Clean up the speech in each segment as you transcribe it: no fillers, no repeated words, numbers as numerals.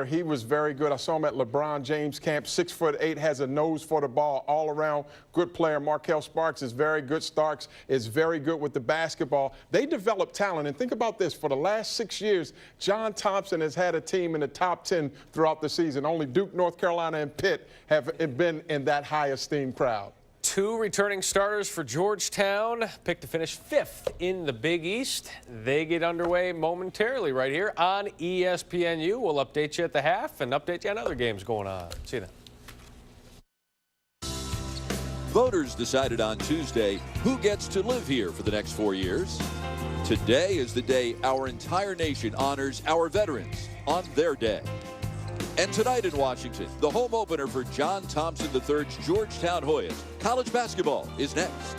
He was very good. I saw him at LeBron James camp, 6'8", has a nose for the ball all around. Good player. Markel Sparks is very good. Starks is very good with the basketball. They develop talent. And think about this. For the last 6 years, John Thompson has had a team in the top 10 throughout the season. Only Duke, North Carolina, and Pitt have been in that high esteemed crowd. 2 returning starters for Georgetown, picked to finish 5th in the Big East. They get underway momentarily right here on ESPNU. We'll update you at the half and update you on other games going on. See you then. Voters decided on Tuesday who gets to live here for the next 4 years. Today is the day our entire nation honors our veterans on their day. And tonight in Washington, the home opener for John Thompson III's Georgetown Hoyas. College basketball is next.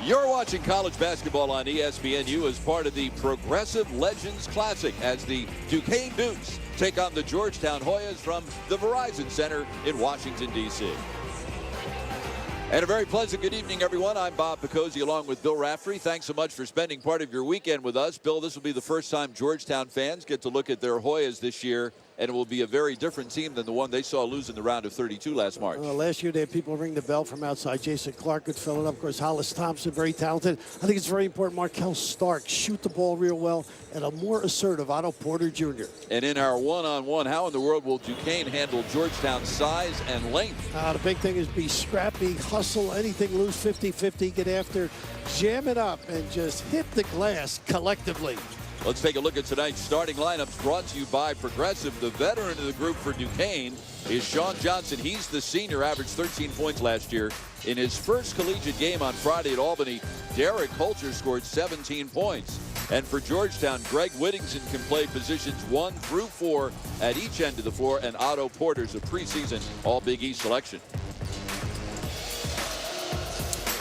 You're watching college basketball on ESPNU as part of the Progressive Legends Classic as the Duquesne Dukes take on the Georgetown Hoyas from the Verizon Center in Washington, D.C. And a very pleasant good evening, everyone. I'm Bob Picozzi along with Bill Raftery. Thanks so much for spending part of your weekend with us. Bill, this will be the first time Georgetown fans get to look at their Hoyas this year, and it will be a very different team than the one they saw lose in the round of 32 last March. Last year, they had people ring the bell from outside. Jason Clark could fill it up. Of course, Hollis Thompson, very talented. I think it's very important Markel Stark shoot the ball real well, and a more assertive Otto Porter Jr. And in our one-on-one, how in the world will Duquesne handle Georgetown's size and length? The big thing is be scrappy, hustle, anything loose, 50-50, get after, jam it up, and just hit the glass collectively. Let's take a look at tonight's starting lineups brought to you by Progressive. The veteran of the group for Duquesne is Sean Johnson. He's the senior, averaged 13 points last year. In his first collegiate game on Friday at Albany, Derek Holcher scored 17 points. And for Georgetown, Greg Whittington can play positions 1 through 4 at each end of the floor, and Otto Porter's a preseason All-Big East selection.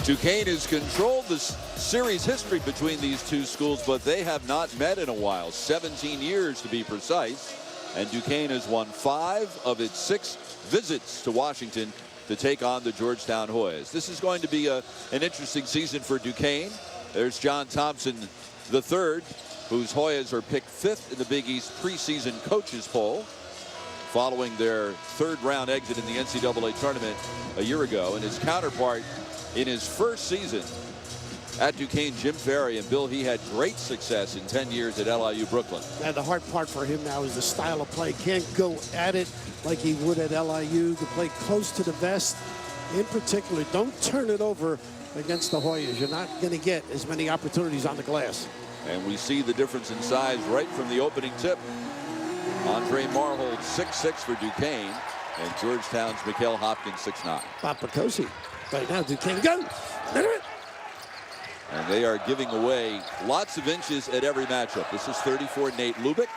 Duquesne has controlled the series history between these two schools, but they have not met in a while, 17 years to be precise. And Duquesne has won 5 of its 6 visits to Washington to take on the Georgetown Hoyas. This is going to be an interesting season for Duquesne. There's John Thompson III, whose Hoyas are picked 5th in the Big East preseason coaches poll, following their 3rd round exit in the NCAA tournament a year ago. And his counterpart in his first season at Duquesne, Jim Ferry. And Bill, he had great success in 10 years at LIU Brooklyn. And the hard part for him now is the style of play. Can't go at it like he would at LIU. To play close to the vest. In particular, don't turn it over against the Hoyas. You're not going to get as many opportunities on the glass. And we see the difference in size right from the opening tip. Andre Marhold, 6'6" for Duquesne, and Georgetown's Mikael Hopkins, 6'9". Bob Picozzi. Right now, Duquesne go. And they are giving away lots of inches at every matchup. This is 34, Nate Lubick.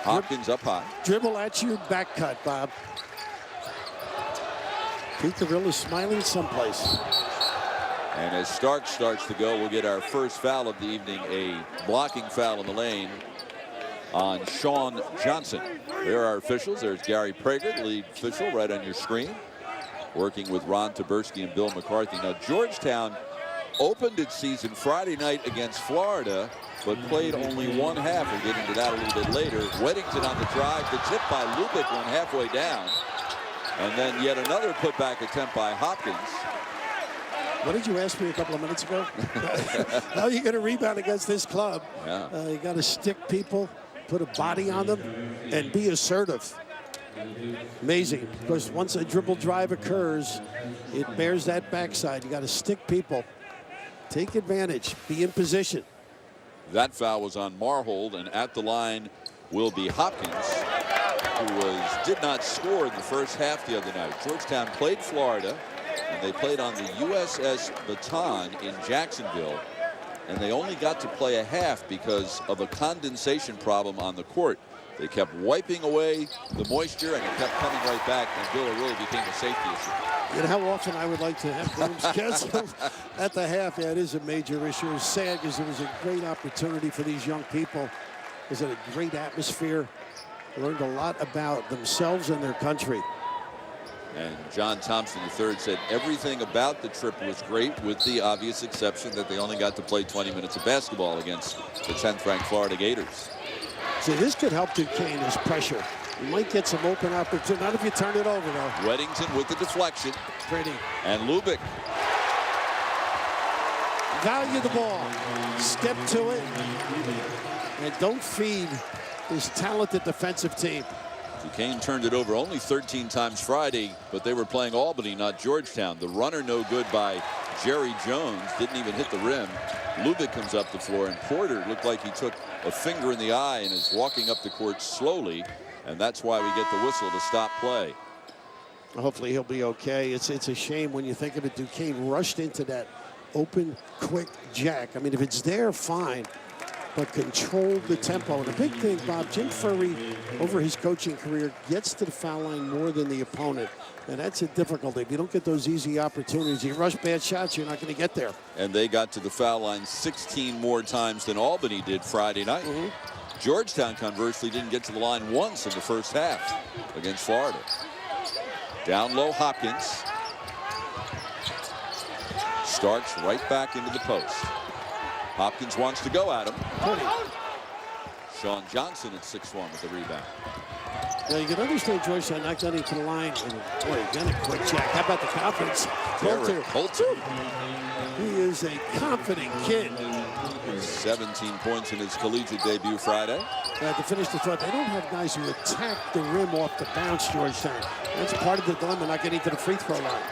Hopkins up high. Dribble at you, back cut, Bob. Pete Carrillo smiling someplace. And as Stark starts to go, we'll get our first foul of the evening, a blocking foul in the lane on Sean Johnson. There are officials. There's Gary Prager, the lead official, right on your screen, working with Ron Taberski and Bill McCarthy. Now, Georgetown opened its season Friday night against Florida, but played only one half. We'll get into that a little bit later. Weddington on the drive. The tip by Lubick went halfway down. And then yet another putback attempt by Hopkins. What did you ask me a couple of minutes ago? How are you going to rebound against this club? Yeah. You got to stick people, put a body on them, and be assertive. Amazing, because once a dribble drive occurs, it bears that backside. You got to stick people, take advantage, be in position. That foul was on Marhold, and at the line will be Hopkins, who did not score in the first half the other night. Georgetown played Florida, and they played on the USS Baton in Jacksonville, and they only got to play a half because of a condensation problem on the court. They kept wiping away the moisture, and it kept coming right back, and Bill, it really became a safety issue. You know how often I would like to have games scheduled at the half. Yeah, it is a major issue. It's sad because it was a great opportunity for these young people was in a great atmosphere. Learned a lot about themselves and their country. And John Thompson III said everything about the trip was great, with the obvious exception that they only got to play 20 minutes of basketball against the 10th-ranked Florida Gators. See, this could help Duquesne as pressure. You might get some open opportunity. Not if you turn it over, though. Weddington with the deflection. Pretty. And Lubick. Value the ball. Step to it. And don't feed this talented defensive team. Duquesne turned it over only 13 times Friday, but they were playing Albany, not Georgetown. The runner no good by Jerry Jones. Didn't even hit the rim. Lubick comes up the floor, and Porter looked like he took a finger in the eye and is walking up the court slowly. And that's why we get the whistle to stop play. Hopefully he'll be okay. It's a shame when you think of it. Duquesne rushed into that open, quick jack. I mean, if it's there, fine, but control the tempo. And the big thing, Bob, Jim Furry, over his coaching career, gets to the foul line more than the opponent. And that's a difficulty. If you don't get those easy opportunities, you rush bad shots, you're not going to get there. And they got to the foul line 16 more times than Albany did Friday night. Georgetown, conversely, didn't get to the line once in the first half against Florida. Down low, Hopkins. Starks right back into the post. Hopkins wants to go at him. Sean Johnson at 6'1" with the rebound. Now, you can understand Georgetown not getting to the line. And, boy, again, a quick check. How about the confidence? Colter. He is a confident kid. 17 points in his collegiate debut Friday. To finish the thought, they don't have guys who attack the rim off the bounce, Georgetown. That's part of the dilemma, not getting to the free throw line.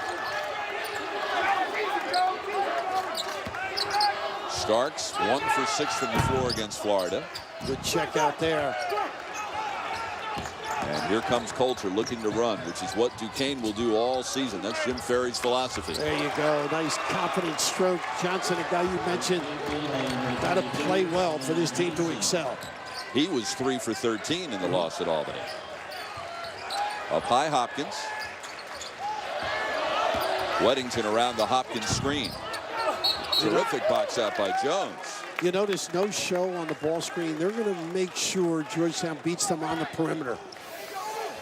Starks 1 for 6 from the floor against Florida. Good check out there. And here comes Coulter looking to run, which is what Duquesne will do all season. That's Jim Ferry's philosophy. There you go. Nice confident stroke. Johnson, a guy you mentioned, got to play well for this team to excel. He was 3 for 13 in the loss at Albany. Up high, Hopkins. Weddington around the Hopkins screen. Terrific box out by Jones. You notice no show on the ball screen. They're going to make sure Georgetown beats them on the perimeter.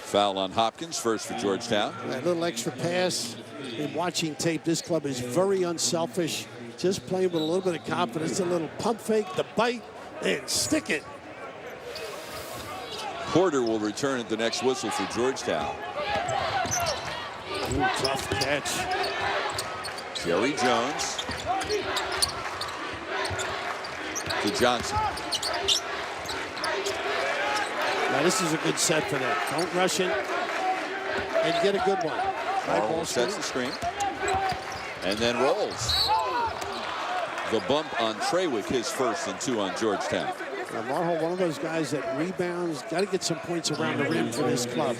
Foul on Hopkins, first for Georgetown. A little extra pass. In watching tape, this club is very unselfish. Just playing with a little bit of confidence, a little pump fake, the bite, and stick it. Porter will return at the next whistle for Georgetown. Ooh, tough catch. Jerry Jones to Johnson. Now this is a good set for them. Don't rush it and get a good one. Marvel sets the screen and then rolls. The bump on Trawick, his first and 2 on Georgetown. Marhol, one of those guys that rebounds, got to get some points around the rim for this club.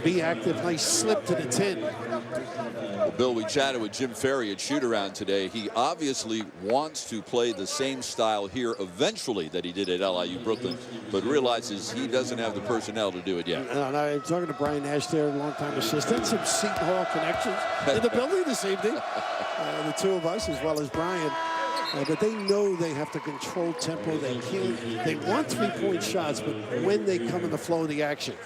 Be active, nice slip to the 10. Well, Bill, we chatted with Jim Ferry at shoot-around today. He obviously wants to play the same style here eventually that he did at LIU Brooklyn, but realizes he doesn't have the personnel to do it yet. And I'm talking to Brian Nash there, a longtime assistant. Some Seton Hall connections in the building this evening. The two of us, as well as Brian. But they know they have to control tempo. They want three-point shots, but when they come in the flow of the action.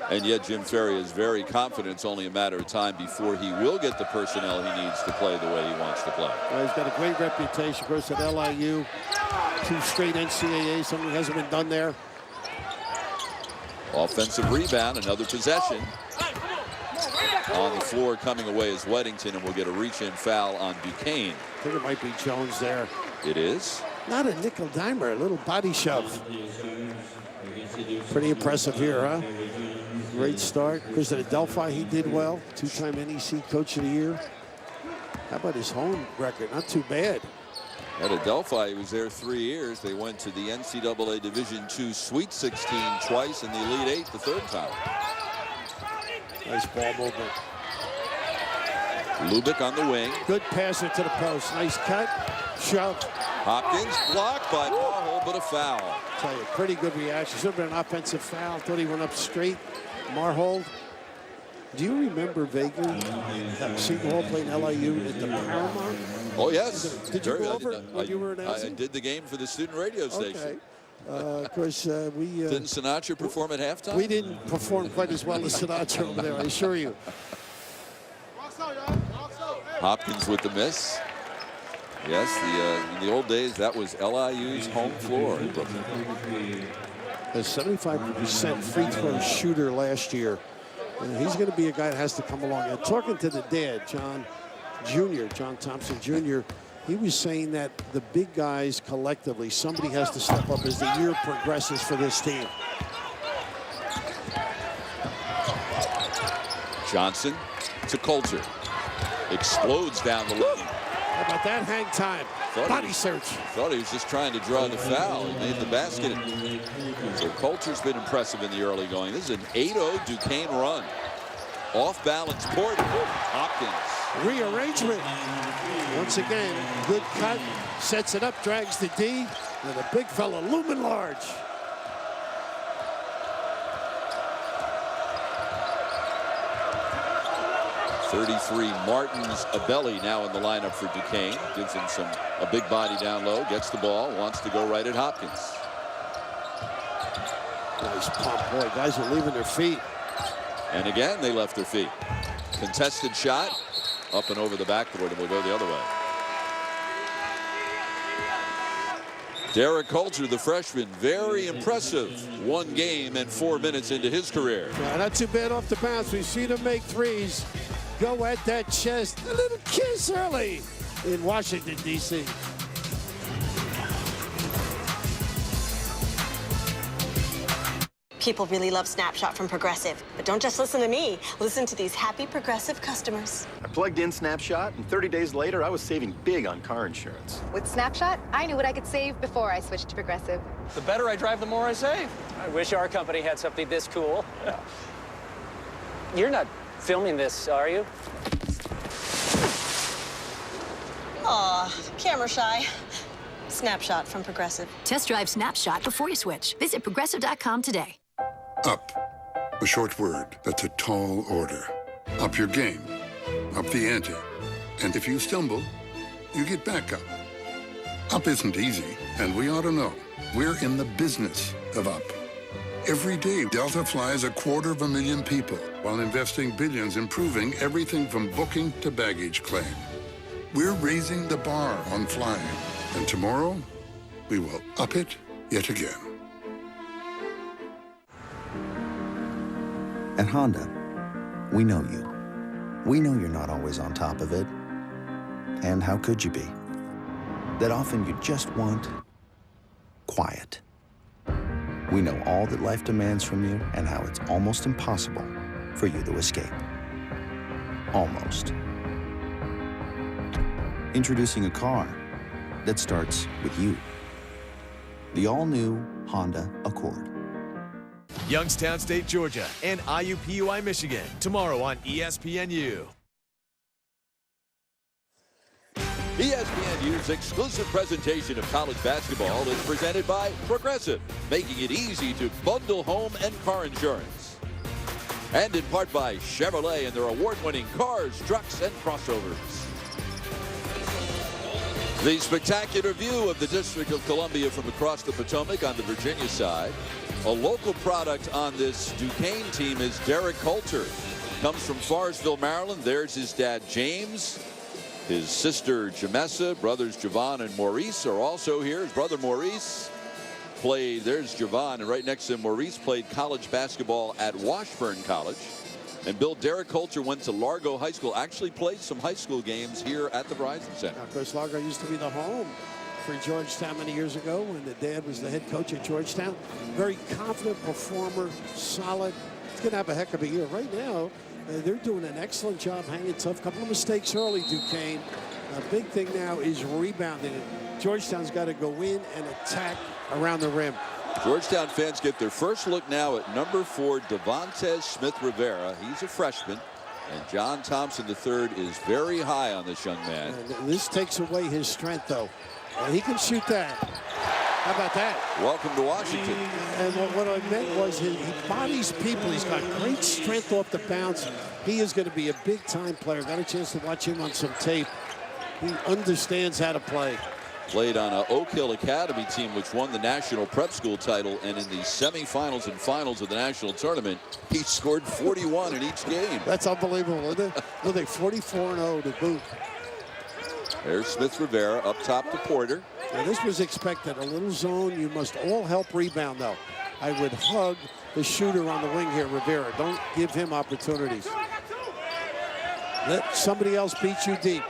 And yet Jim Ferry is very confident it's only a matter of time before he will get the personnel he needs to play the way he wants to play. He's got a great reputation. Of course, at LIU, 2 straight NCAAs, something hasn't been done there. Offensive rebound, another possession. On the floor coming away is Weddington, and we'll get a reach-in foul on Duquesne. I think it might be Jones there. It is. Not a nickel dimer, a little body shove. Pretty impressive here, huh? Great start. Of course, at Adelphi, he did well. 2-time NEC Coach of the Year. How about his home record? Not too bad. At Adelphi, he was there 3 years. They went to the NCAA Division II Sweet 16 twice and the Elite 8 the 3rd time. Nice ball movement. Lubick on the wing. Good passer to the post. Nice cut. Shove. Hopkins blocked by Marhol, but a foul. I'll tell you, pretty good reaction. Should have been an offensive foul. Thought he went up straight. Marhol. Do you remember vaguely Seton Hall playing LIU at the Paramount? Oh, yes. Did you go over it when you were announcing? I did the game for the student radio station. Okay. Of course, we Didn't Sinatra perform at halftime? we didn't perform quite as well as Sinatra over there, I assure you. Hopkins with the miss. Yes, in the old days, that was LIU's home floor in Brooklyn. A 75% free throw shooter last year. And he's going to be a guy that has to come along. And talking to the dad, John Thompson Jr., he was saying that the big guys collectively, somebody has to step up as the year progresses for this team. Johnson to Coulter. Explodes down the lane. How about that hang time? Body search. Thought he was just trying to draw the foul. Made the basket. So Coulter's been impressive in the early going. This is an 8-0 Duquesne run. Off balance court. Hopkins. Rearrangement. Once again, good cut. Sets it up, drags the D. And a big fella looming large. Martins Abelli now in the lineup for Duquesne. Gives him a big body down low. Gets the ball. Wants to go right at Hopkins. Nice pump, boy. Guys are leaving their feet. And again, they left their feet. Contested shot. Up and over the backboard, and will go the other way. Derek Coulter, the freshman, very impressive. 1 game and 4 minutes into his career. Yeah, not too bad off the bounce. We've seen him make threes. Go at that chest. A little kiss early in Washington, D.C. People really love Snapshot from Progressive. But don't just listen to me. Listen to these happy Progressive customers. I plugged in Snapshot, and 30 days later, I was saving big on car insurance. With Snapshot, I knew what I could save before I switched to Progressive. The better I drive, the more I save. I wish our company had something this cool. You're not filming this, are you? Aw, camera shy. Snapshot from Progressive. Test drive Snapshot before you switch. Visit Progressive.com today. Up. A short word that's a tall order. Up your game. Up the ante. And if you stumble, you get back up. Up isn't easy, and we ought to know. We're in the business of up. Every day, Delta flies 250,000 people while investing billions improving everything from booking to baggage claim. We're raising the bar on flying. And tomorrow, we will up it yet again. At Honda, we know you. We know you're not always on top of it. And how could you be? That often you just want quiet. We know all that life demands from you and how it's almost impossible for you to escape. Almost. Introducing a car that starts with you. The all-new Honda Accord. Youngstown State, Georgia, and IUPUI, Michigan, tomorrow on ESPNU. ESPNU's exclusive presentation of college basketball is presented by Progressive, making it easy to bundle home and car insurance. And in part by Chevrolet and their award-winning cars, trucks, and crossovers. The spectacular view of the District of Columbia from across the Potomac on the Virginia side. A local product on this Duquesne team is Derek Coulter. Comes from Forestville, Maryland. There's his dad, James. His sister, Jamessa. Brothers Javon and Maurice are also here. His brother, Maurice, played, there's Javon, and right next to him, Maurice played college basketball at Washburn College. And Bill, Derek Coulter went to Largo High School, actually played some high school games here at the Verizon Center. Of course, Largo used to be the home for Georgetown many years ago when the dad was the head coach at Georgetown. Very confident performer, solid. He's going to have a heck of a year. Right now, they're doing an excellent job hanging tough. Couple of mistakes early, Duquesne. A big thing now is rebounding. Georgetown's got to go in and attack around the rim. Georgetown fans get their first look now at number 4, Devontae Smith-Rivera. He's a freshman. And John Thompson III is very high on this young man. And this takes away his strength, though. And he can shoot that. How about that? Welcome to Washington. And what I meant was he bodies people. He's got great strength off the bounce. He is going to be a big-time player. Got a chance to watch him on some tape. He understands how to play. Played on an Oak Hill Academy team which won the national prep school title, and in the semifinals and finals of the national tournament, he scored 41 in each game. That's unbelievable, isn't it? Well, they 44-0 to boot. There's Smith Rivera up top to Porter. Now, this was expected. A little zone. You must all help rebound, though. I would hug the shooter on the wing here, Rivera. Don't give him opportunities. Let somebody else beat you deep.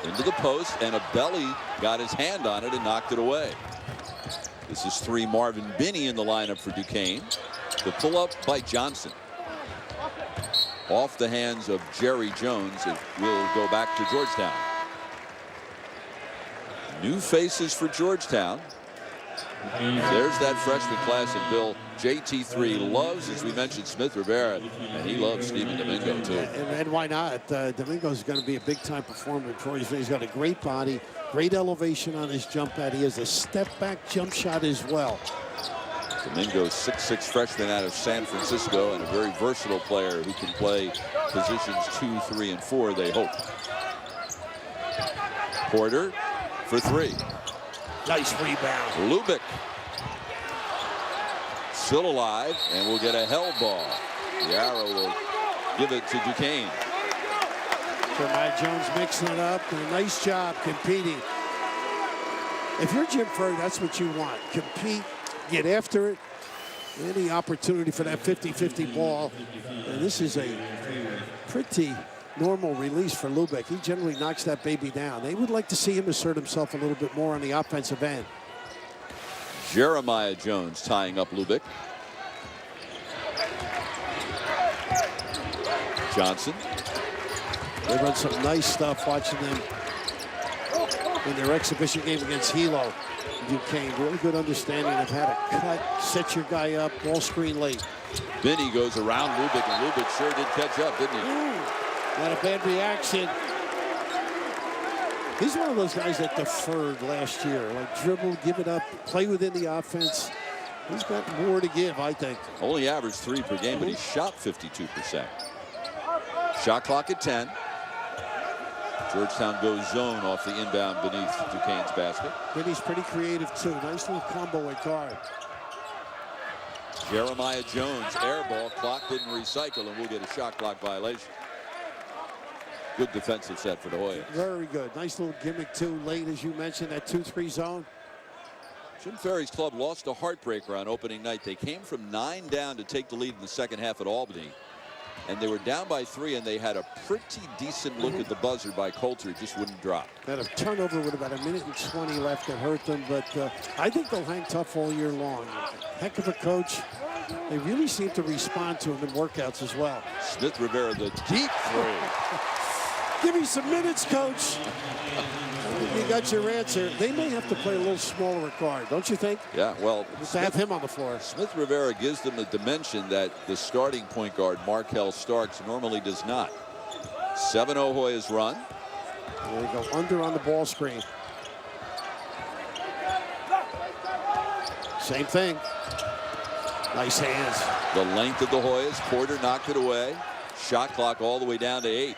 Into the post, and a belly got his hand on it and knocked it away. This is 3 Marvin Binney in the lineup for Duquesne. The pull-up by Johnson. Off the hands of Jerry Jones. It will go back to Georgetown. New faces for Georgetown. There's that freshman class, and Bill, JT3 loves, as we mentioned, Smith Rivera, and he loves Stephen Domingo too. And why not? Domingo's going to be a big-time performer in Troy's. He's got a great body, great elevation on his jump pad. He has a step-back jump shot as well. Domingo, 6'6" freshman out of San Francisco, and a very versatile player who can play positions 2, 3, and 4, they hope. Porter for 3. Nice rebound. Lubick still alive, and will get a held ball. The arrow will give it to Duquesne. Jeremiah Jones mixing it up. And a nice job competing. If you're Jim Ferry, that's what you want. Compete, get after it. Any opportunity for that 50-50 ball. And this is a pretty normal release for Lubick. He generally knocks that baby down. They would like to see him assert himself a little bit more on the offensive end. Jeremiah Jones tying up Lubick. Johnson. They run some nice stuff watching them in their exhibition game against Hilo. Duquesne, really good understanding of how to cut, set your guy up, ball screen late. Binney goes around Lubick, and Lubick sure did catch up, didn't he? Not a bad reaction. He's one of those guys that deferred last year. Like dribble, give it up, play within the offense. He's got more to give, I think. Only averaged 3 per game, but he shot 52%. Shot clock at 10. Georgetown goes zone off the inbound beneath Duquesne's basket. Binney's pretty creative, too. Nice little combo at guard. Jeremiah Jones, air ball, clock didn't recycle, and we'll get a shot clock violation. Good defensive set for the Hoyas. Very good. Nice little gimmick, too, late, as you mentioned, that 2-3 zone. Jim Ferry's club lost a heartbreaker on opening night. They came from 9 down to take the lead in the second half at Albany. And they were down by 3, and they had a pretty decent look at the buzzer by Coulter. It just wouldn't drop. Had a turnover with about 1:20 left that hurt them, but I think they'll hang tough all year long. Heck of a coach. They really seem to respond to him in workouts as well. Smith Rivera, the deep three. Give me some minutes, coach. You got your answer. They may have to play a little smaller guard, don't you think? Yeah, well, to have him on the floor. Smith Rivera gives them a dimension that the starting point guard, Markel Starks, normally does not. 7-0 Hoyas run. There they go under on the ball screen. Same thing. Nice hands. The length of the Hoyas. Porter knocked it away. Shot clock all the way down to 8.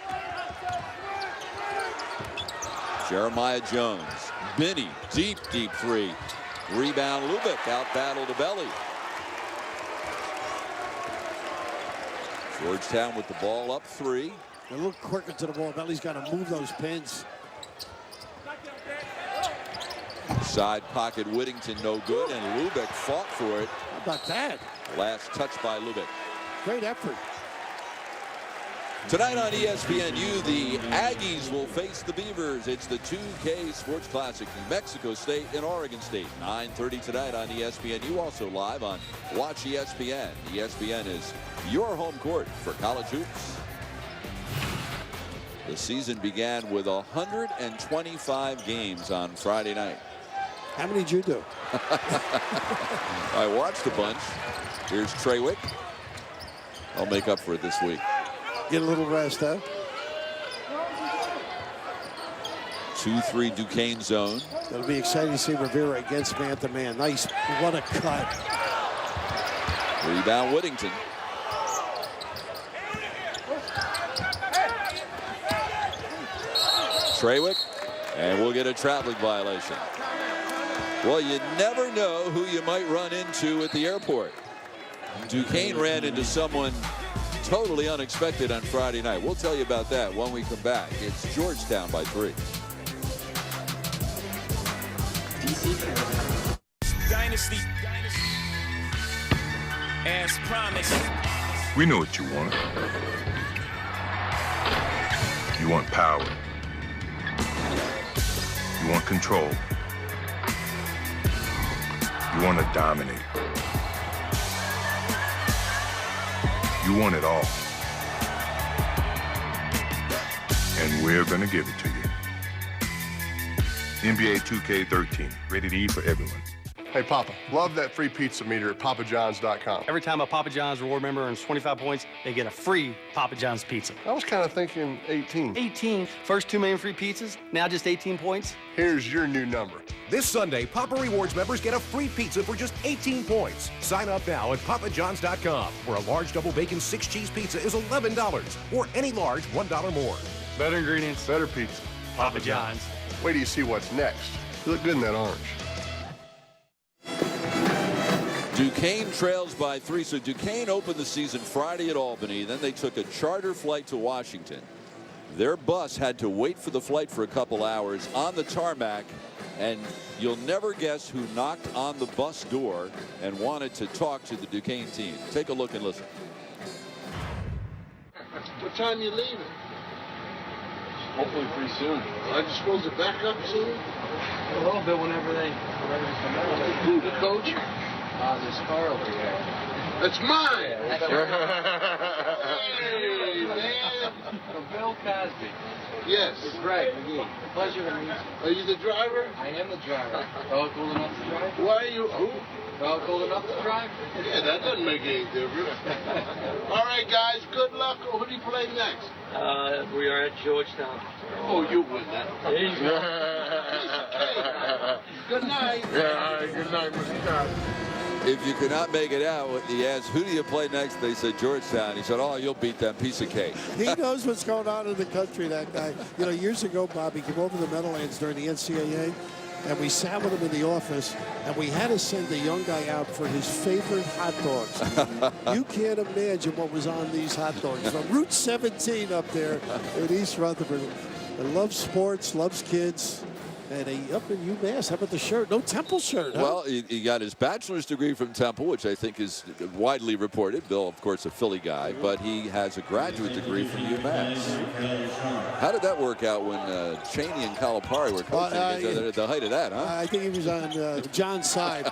Jeremiah Jones. Binney, deep three. Rebound Lubick, out battle to Belly. Georgetown with the ball up 3. A little quicker to the ball. Belly's got to move those pins. Side pocket Whittington, no good, and Lubick fought for it. How about that? Last touch by Lubick. Great effort. Tonight on ESPNU, the Aggies will face the Beavers. It's the 2K Sports Classic, New Mexico State and Oregon State. 9:30 tonight on ESPNU, also live on Watch ESPN. ESPN is your home court for college hoops. The season began with 125 games on Friday night. How many did you do? I watched a bunch. Here's Treywick. I'll make up for it this week. Get a little rest, huh? 2-3 Duquesne zone. It'll be exciting to see Rivera against man-to-man. Nice. What a cut. Rebound Whittington. Treywick And we'll get a traveling violation. Well, you never know who you might run into at the airport. Duquesne ran into someone totally unexpected on Friday night. We'll tell you about that when we come back. It's Georgetown by 3. Dynasty. As promised. We know what you want. You want power. You want control. You want to dominate. You want it all. And we're going to give it to you. NBA 2K13, rated E for everyone. Hey, Papa, love that free pizza meter at papajohns.com. Every time a Papa John's reward member earns 25 points, they get a free Papa John's pizza. I was kind of thinking 18. 18. First 2 million free pizzas, now just 18 points. Here's your new number. This Sunday, Papa Rewards members get a free pizza for just 18 points. Sign up now at papajohns.com, where a large double bacon 6-cheese pizza is $11, or any large $1 more. Better ingredients, better pizza. Papa John's. Wait till you see what's next. You look good in that orange. Duquesne trails by 3. So Duquesne opened the season Friday at Albany. Then they took a charter flight to Washington. Their bus had to wait for the flight for a couple hours on the tarmac. And you'll never guess who knocked on the bus door and wanted to talk to the Duquesne team. Take a look and listen. What time you leaving? Hopefully pretty soon. Are you supposed to back up soon? A little bit whenever they ready to come out. Who, the coach? This car over here. That's mine! Hey, man! Bill Cosby. Yes. Greg McGee. Pleasure to meet you. Are you the driver? I am the driver. Oh, cool enough to drive? Why are you, who? Oh, cool enough to drive? Yeah, that doesn't make any difference. All right, guys, good luck. Who do you play next? We are at Georgetown. Oh, you win that. He's Good night. Yeah, good night, Mr. Cosby. If you could not make it out, he asked, who do you play next? They said Georgetown. He said, oh, you'll beat that piece of cake. He knows what's going on in the country, that guy. You know, years ago, Bobby came over to the Meadowlands during the NCAA, and we sat with him in the office, and we had to send the young guy out for his favorite hot dogs. You can't imagine what was on these hot dogs. From Route 17 up there in East Rutherford. He loves sports, loves kids. And up in UMass, how about the shirt? No Temple shirt, huh? Well, he got his bachelor's degree from Temple, which I think is widely reported. Bill, of course, a Philly guy, but he has a graduate degree from UMass. How did that work out when Chaney and Calipari were coaching each other at the height of that, huh? I think he was on John's side.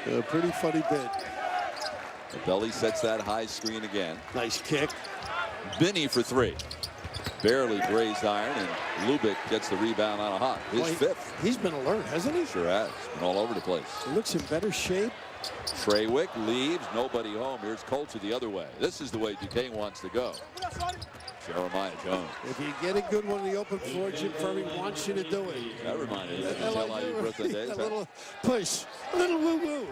A pretty funny bit. Belly sets that high screen again. Nice kick. Binney for 3. Barely grazed iron, and Lubick gets the rebound on a hop. His 5th. He's been alert, hasn't he? Sure has. Been all over the place. He looks in better shape. Treywick leaves. Nobody home. Here's Coulter the other way. This is the way Duquesne wants to go. Jeremiah Jones. If you get a good one in the open floor, Jim Furman wants you to do it. That reminded me of his LIU Brooklyn days. A little push, a little woo-woo.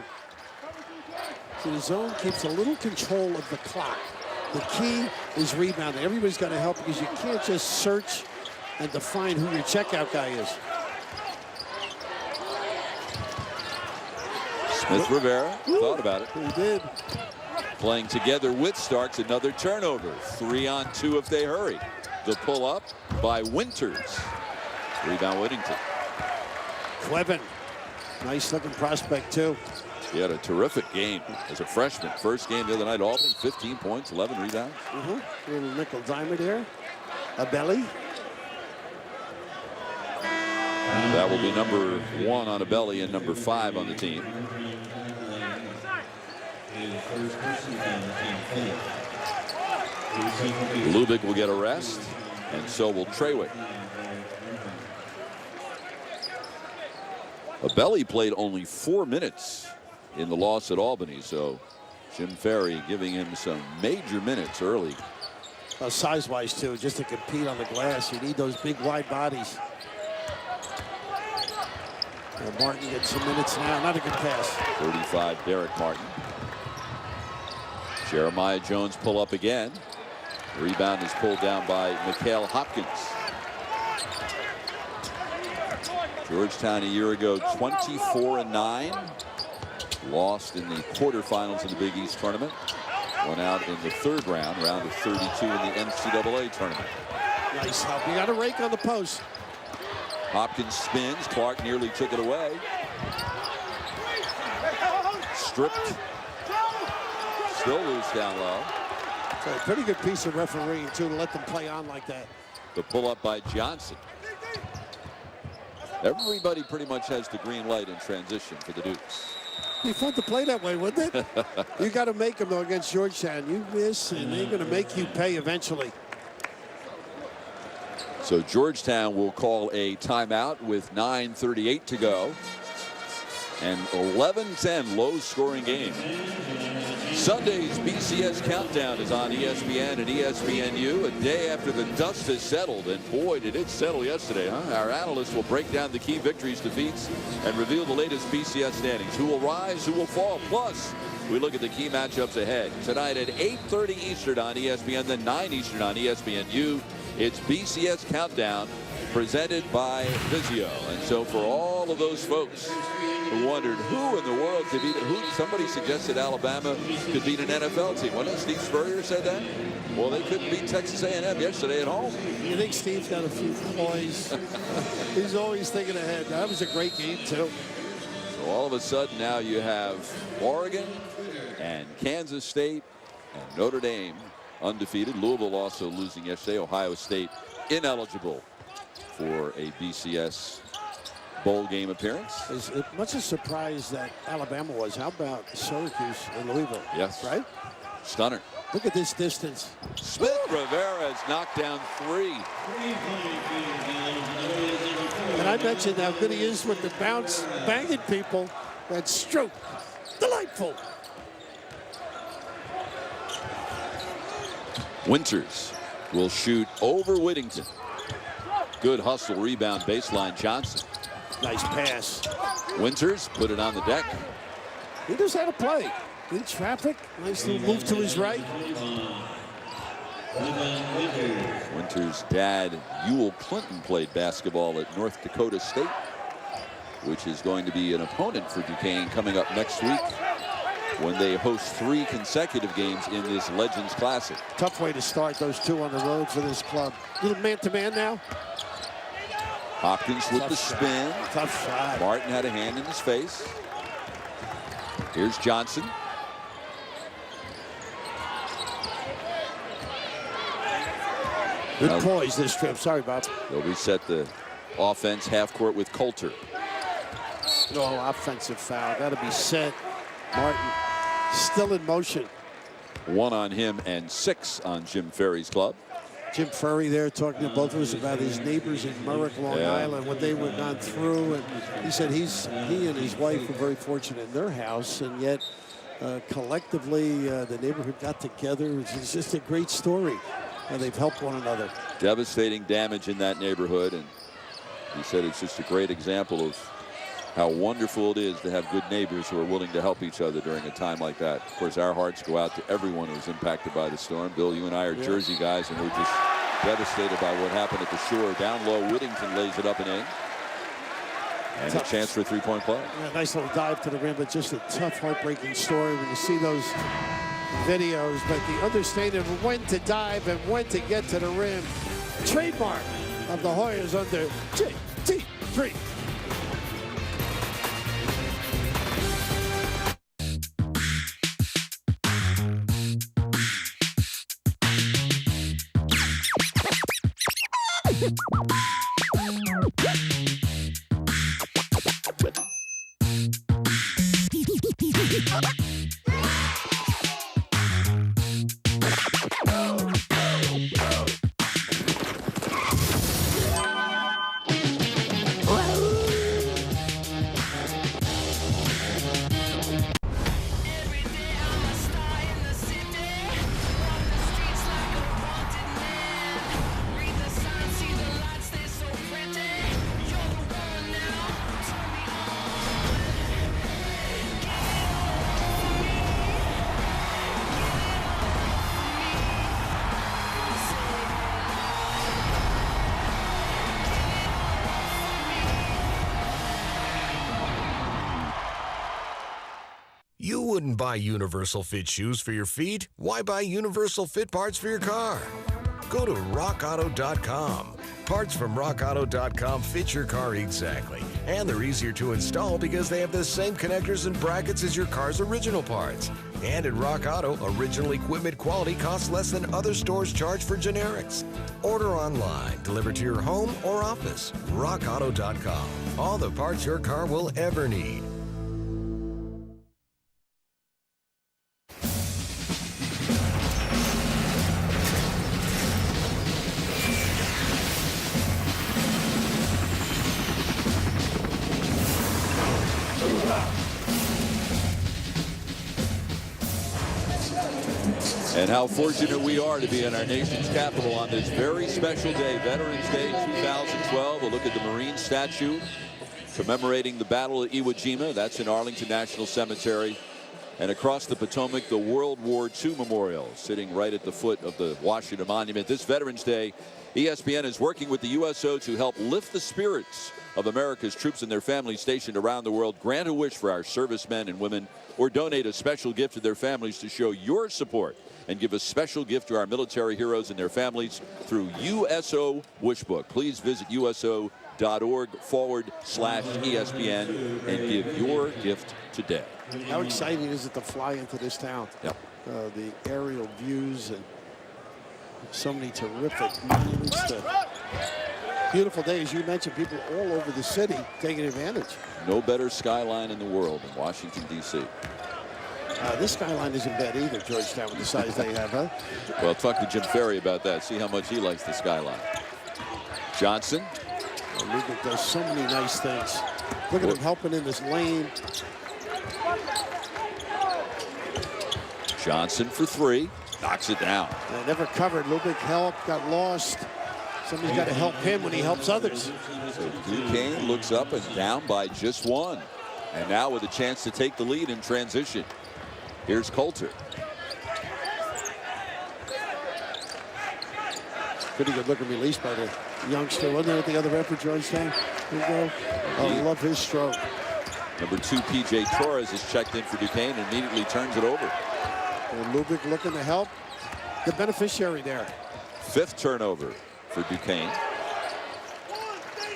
So the zone keeps a little control of the clock. The key is rebounding. Everybody's got to help because you can't just search and define who your checkout guy is. Smith Rivera thought about it. He did. Playing together with Starks, another turnover. 3-on-2 if they hurry. The pull up by Winters. Rebound Whittington. Clevin. Nice looking prospect too. He had a terrific game as a freshman. First game the other night, Albany, 15 points, 11 rebounds. Little nickel diamond there. A belly. That will be number 1 on a belly and number 5 on the team. Lubick will get a rest, and so will Treywick. Abelli played only 4 minutes in the loss at Albany, so Jim Ferry giving him some major minutes early. Size-wise, too, just to compete on the glass, you need those big, wide bodies. Martin gets some minutes now. Not a good pass. 35, Derek Martin. Jeremiah Jones pull up again. Rebound is pulled down by Mikhail Hopkins. Georgetown a year ago, 24-9. Lost in the quarterfinals of the Big East tournament. Went out in the third round of 32 in the NCAA tournament. Nice help. You got a rake on the post. Hopkins spins. Clark nearly took it away. Stripped. Still loose down low. It's a pretty good piece of refereeing, too, to let them play on like that. The pull up by Johnson. Everybody pretty much has the green light in transition for the Dukes. It'd be fun to play that way, wouldn't it? You got to make them, though, against Georgetown. You miss, and they're going to make you pay eventually. So Georgetown will call a timeout with 9:38 to go. An 11-10 low-scoring game. Sunday's BCS Countdown is on ESPN and ESPNU a day after the dust has settled. And boy, did it settle yesterday, huh? Our analysts will break down the key victories, defeats, and reveal the latest BCS standings. Who will rise, who will fall. Plus, we look at the key matchups ahead. Tonight at 8:30 Eastern on ESPN, then 9 Eastern on ESPNU. It's BCS Countdown presented by Vizio. And so for all of those folks who wondered who in the world could beat who, somebody suggested Alabama could beat an NFL team. Wasn't it Steve Spurrier said that? Well, they couldn't beat Texas A&M yesterday at home. You think Steve's got a few poise? He's always thinking ahead. That was a great game, too. So all of a sudden now you have Oregon and Kansas State and Notre Dame undefeated. Louisville also losing yesterday. Ohio State ineligible for a BCS bowl game appearance. As much a surprise that Alabama was. How about Syracuse and Louisville? Yes. Right? Stunner. Look at this distance. Smith Rivera's knocked down 3. And I mentioned how good he is with the bounce, banging people. That stroke. Delightful. Winters will shoot over Whittington. Good hustle, rebound, baseline Johnson. Nice pass. Winters put it on the deck. He knows how to play. In traffic, nice little move to his right. Winters' dad, Ewell Clinton, played basketball at North Dakota State, which is going to be an opponent for Duquesne coming up next week when they host 3 consecutive games in this Legends Classic. Tough way to start, those two on the road for this club. Little man-to-man now. Hopkins with Tough the shot. spin. Tough shot. Martin had a hand in his face. Here's Johnson. Good poise this trip. Sorry, Bob. They'll reset the offense half court with Coulter. No offensive foul. Got to be set. Martin still in motion. 1 on him and 6 on Jim Ferry's club. Jim Furry there talking to both of us about his neighbors in Merrick, Long Island, what they were gone through. And he said he and his wife were very fortunate in their house, and yet collectively the neighborhood got together. It's just a great story. And they've helped one another. Devastating damage in that neighborhood, and he said it's just a great example of how wonderful it is to have good neighbors who are willing to help each other during a time like that. Of course, our hearts go out to everyone who was impacted by the storm. Bill, you and I are Jersey guys, and we're just devastated by what happened at the shore. Down low, Whittington lays it up and in. And a chance for a 3-point play. Yeah, nice little dive to the rim, but just a tough, heartbreaking story when you see those videos. But the understanding of when to dive and when to get to the rim. Trademark of the Hoyas under JT3. You wouldn't buy universal fit shoes for your feet. Why buy universal fit parts for your car? Go to rockauto.com. Parts from rockauto.com fit your car exactly. And they're easier to install because they have the same connectors and brackets as your car's original parts. And at Rock Auto, original equipment quality costs less than other stores charge for generics. Order online, delivered to your home or office. rockauto.com. All the parts your car will ever need. And how fortunate we are to be in our nation's capital on this very special day, Veterans Day 2012. We'll look at the Marine statue commemorating the Battle of Iwo Jima. That's in Arlington National Cemetery. And across the Potomac, the World War II Memorial, sitting right at the foot of the Washington Monument. This Veterans Day, ESPN is working with the USO to help lift the spirits of America's troops and their families stationed around the world. Grant a wish for our servicemen and women, or donate a special gift to their families to show your support, and give a special gift to our military heroes and their families through USO Wishbook. Please visit uso.org/ESPN and give your gift today. How exciting is it to fly into this town? Yep. The aerial views and so many terrific monuments. Beautiful day, as you mentioned, people all over the city taking advantage. No better skyline in the world than Washington, D.C. This skyline isn't bad either, Georgetown, with the size they have, huh? Well, talk to Jim Ferry about that. See how much he likes the skyline. Johnson. Lubick does so many nice things. Look at him helping in this lane. Johnson for three. Knocks it down. They never covered. Lubick helped, got lost. Somebody's got to help him when he helps others. So Duquesne looks up and down by just one. And now with a chance to take the lead in transition. Here's Coulter. Pretty good looking release by the youngster. Wasn't there at the other end for Georgetown? There you go. Oh, I love his stroke. Number 2, P.J. Torres is checked in for Duquesne and immediately turns it over. And Lubick looking to help. The beneficiary there. 5th turnover for Duquesne.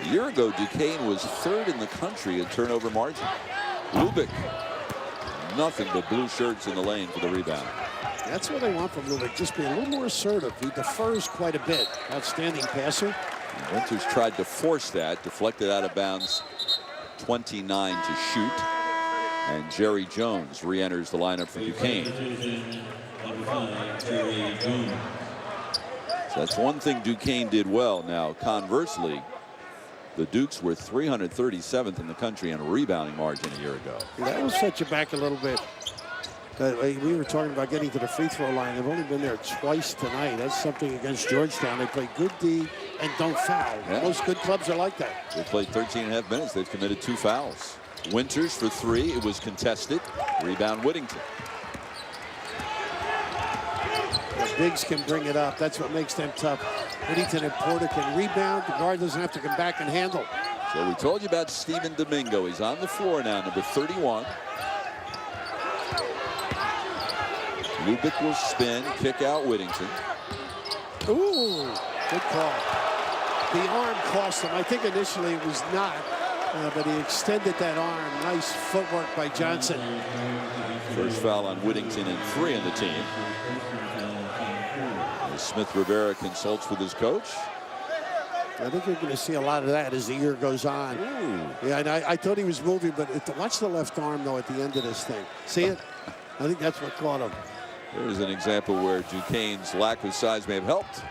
A year ago, Duquesne was 3rd in the country in turnover margin. Lubick, nothing but blue shirts in the lane for the rebound. That's what they want from Lubick, just be a little more assertive. He defers quite a bit. Outstanding passer. Winters tried to force that, deflected out of bounds, 29 to shoot. And Jerry Jones re-enters the lineup for Duquesne. So that's one thing Duquesne did well. Now, conversely, the Dukes were 337th in the country in rebounding margin a year ago. That will set you back a little bit. We were talking about getting to the free throw line. They've only been there twice tonight. That's something against Georgetown. They play good D and don't foul. Yeah. Most good clubs are like that. They played 13.5 minutes. They've committed 2 fouls. Winters for 3. It was contested. Rebound Whittington. The bigs can bring it up. That's what makes them tough. Whittington and Porter can rebound. The guard doesn't have to come back and handle. So we told you about Stephen Domingo. He's on the floor now, number 31. Lubick will spin, kick out Whittington. Ooh, good call. The arm cost him. I think initially it was not, but he extended that arm. Nice footwork by Johnson. First foul on Whittington and 3 on the team. As Smith Rivera consults with his coach. I think you're going to see a lot of that as the year goes on. Ooh. Yeah, and I thought he was moving, but watch the left arm, though, at the end of this thing. See it? I think that's what caught him. There's an example where Duquesne's lack of size may have helped.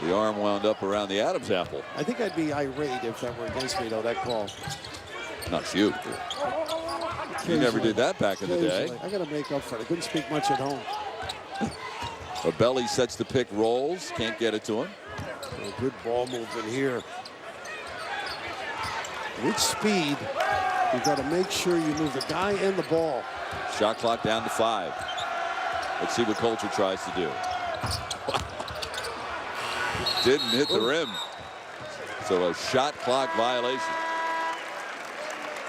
The arm wound up around the Adam's apple. I think I'd be irate if that were against me, though, that call. Not you. You never did that back in the day. I got to make up for it. I couldn't speak much at home. Abelli sets the pick, rolls, can't get it to him. A good ball movement here. With speed, you've got to make sure you move the guy and the ball. Shot clock down to 5. Let's see what Coulter tries to do. Didn't hit the rim. So a shot clock violation.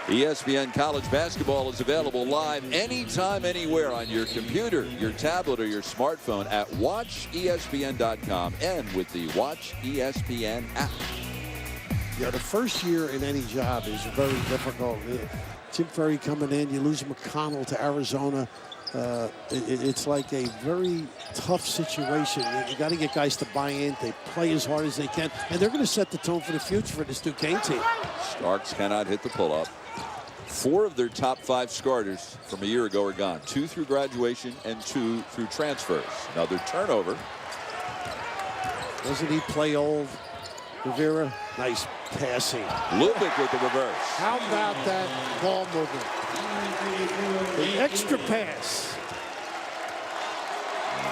ESPN College Basketball is available live anytime, anywhere on your computer, your tablet, or your smartphone at watchespn.com and with the Watch ESPN app. Yeah, the first year in any job is very difficult. Tim Ferry coming in, you lose McConnell to Arizona. It's like a very tough situation. You got to get guys to buy in. They play as hard as they can, and they're going to set the tone for the future for this Duquesne team. Starks cannot hit the pull-up. 4 of their top 5 starters from a year ago are gone. 2 through graduation and 2 through transfers. Another turnover. Doesn't he play old, Rivera? Nice passing. Lubick with the reverse. How about that ball movement? The extra pass.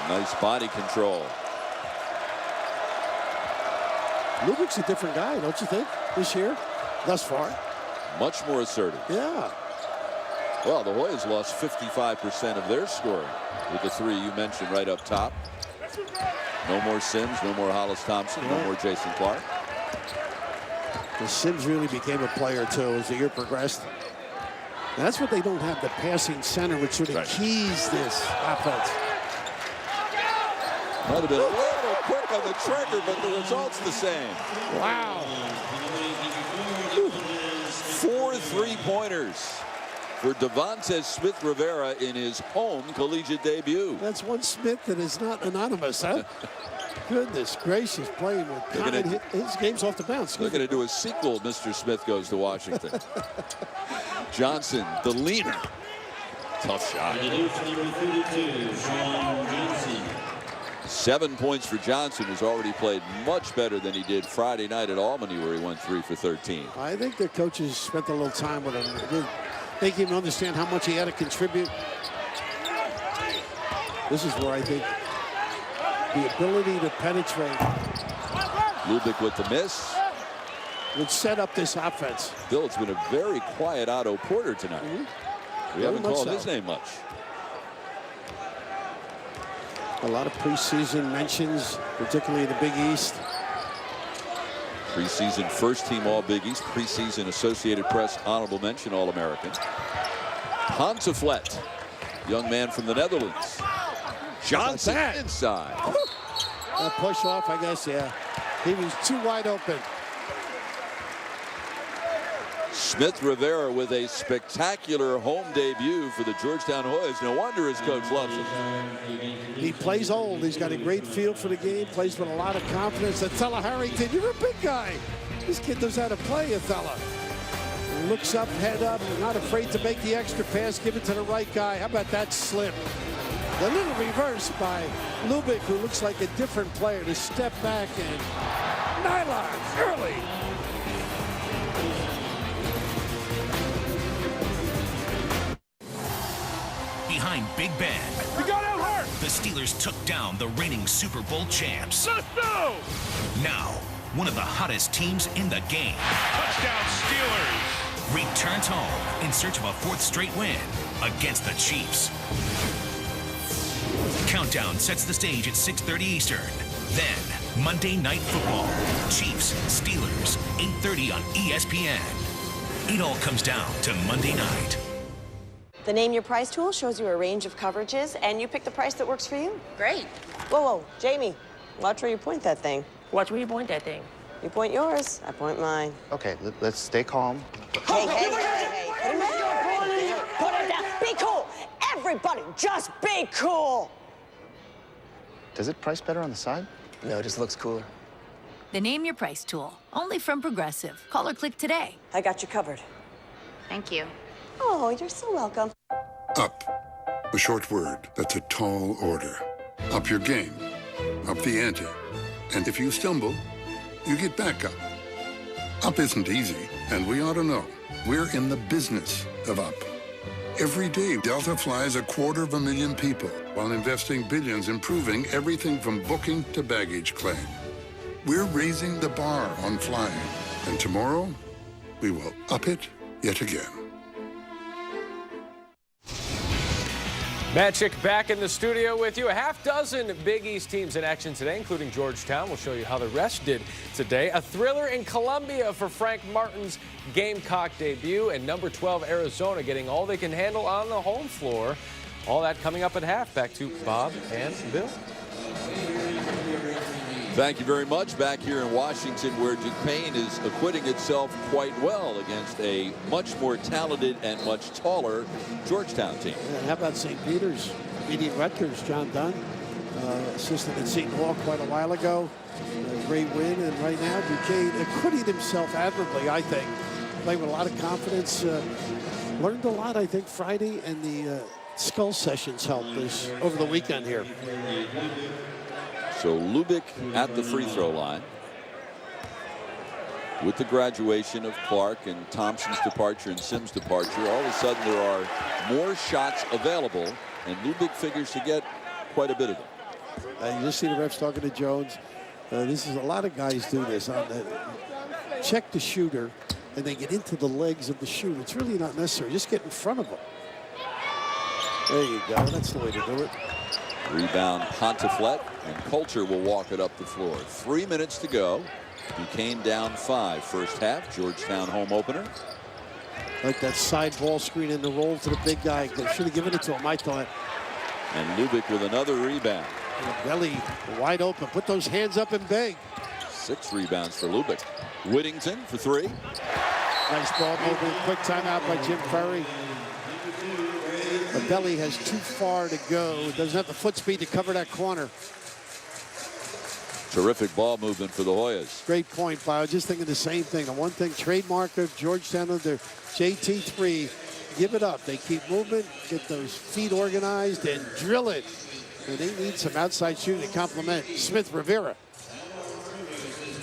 Nice body control. Lubick's a different guy, don't you think, this year, thus far? Much more assertive. Yeah. Well, the Hoyas lost 55% of their scoring with the 3 you mentioned right up top. No more Sims, no more Hollis Thompson, no more Jason Clark. The Sims really became a player, too, as the year progressed. And that's what they don't have, the passing center, which sort of keys this offense. Might have been a little quick on the trigger, but the result's the same. Wow. 4 3-pointers for Devontae Smith-Rivera in his home collegiate debut. That's one Smith that is not anonymous, huh? Goodness gracious, playing with his game's off the bounce. They're going to do a sequel, Mr. Smith Goes to Washington. Johnson, the leader. Tough shot. 7 points for Johnson, who's already played much better than he did Friday night at Albany, where he went 3 for 13. I think the coaches spent a little time with him. They make him understand how much he had to contribute. This is where I think the ability to penetrate. Lubick with the miss. Would set up this offense. Bill, it's been a very quiet Otto Porter tonight. We haven't called his name much. A lot of preseason mentions, particularly in the Big East. Preseason first team All Big East, preseason Associated Press honorable mention All-American. Ponteflet, young man from the Netherlands. Johnson inside. A push off, I guess, yeah. He was too wide open. Smith-Rivera with a spectacular home debut for the Georgetown Hoyas. No wonder his coach loves him. He plays old. He's got a great feel for the game, plays with a lot of confidence. Atella Harrington, you're a big guy. This kid knows how to play, Atella. Looks up, head up, not afraid to make the extra pass, give it to the right guy. How about that slip? The little reverse by Lubick, who looks like a different player, to step back and nylon early. Behind Big Ben, We got out hurt. the Steelers took down the reigning Super Bowl champs. Let's go. Now, one of the hottest teams in the game Touchdown Steelers. returns home in search of a 4th straight win against the Chiefs. Countdown sets the stage at 6:30 Eastern. Then, Monday Night Football. Chiefs, Steelers, 8:30 on ESPN. It all comes down to Monday night. The Name Your Price tool shows you a range of coverages, and you pick the price that works for you. Great. Whoa, whoa, Jamie, watch where you point that thing. Watch where you point that thing. You point yours, I point mine. Okay, let's stay calm. Hey, hey, hey, put it down. Put it down. Be cool. Everybody, just be cool. Does it price better on the side? No, it just looks cooler. The Name Your Price tool, only from Progressive. Call or click today. I got you covered. Thank you. Oh, you're so welcome. Up. A short word that's a tall order. Up your game. Up the ante. And if you stumble, you get back up. Up isn't easy, and we ought to know. We're in the business of up. Every day, Delta flies 250,000 people while investing billions improving everything from booking to baggage claim. We're raising the bar on flying, and tomorrow, we will up it yet again. Magic back in the studio with you. A half dozen Big East teams in action today, including Georgetown. We'll show you how the rest did today. A thriller in Columbia for Frank Martin's Gamecock debut, and number 12 Arizona getting all they can handle on the home floor. All that coming up at half. Back to Bob and Bill. Thank you very much. Back here in Washington, where Duquesne is acquitting itself quite well against a much more talented and much taller Georgetown team. And how about St. Peter's beating Rutgers? John Dunn, assistant at Seton Hall quite a while ago. A great win, and right now Duquesne acquitting himself admirably, I think. Playing with a lot of confidence. Learned a lot, I think, Friday, and the skull sessions helped us over the weekend here. So Lubick at the free throw line. With the graduation of Clark and Thompson's departure and Sims' departure, all of a sudden there are more shots available, and Lubick figures to get quite a bit of them. You just see the refs talking to Jones. This is a lot of guys do this. Check the shooter, and they get into the legs of the shooter. It's really not necessary. Just get in front of them. There you go. That's the way to do it. Rebound Pontiflet, and Coulter will walk it up the floor. 3 minutes to go. Duquesne down 5 first half. Georgetown home opener. Like that side ball screen and the roll to the big guy. They should have given it to him, I thought. And Lubick with another rebound. Belly wide open. Put those hands up and beg. 6 rebounds for Lubick. Whittington for 3. Nice ball movement. Quick timeout by Jim Ferry. Belly has too far to go. Doesn't have the foot speed to cover that corner. Terrific ball movement for the Hoyas. Great point, Bob. Just thinking the same thing. The one thing, trademark of Georgetown under JT3, give it up. They keep movement, get those feet organized, and drill it. And they need some outside shooting to complement Smith Rivera.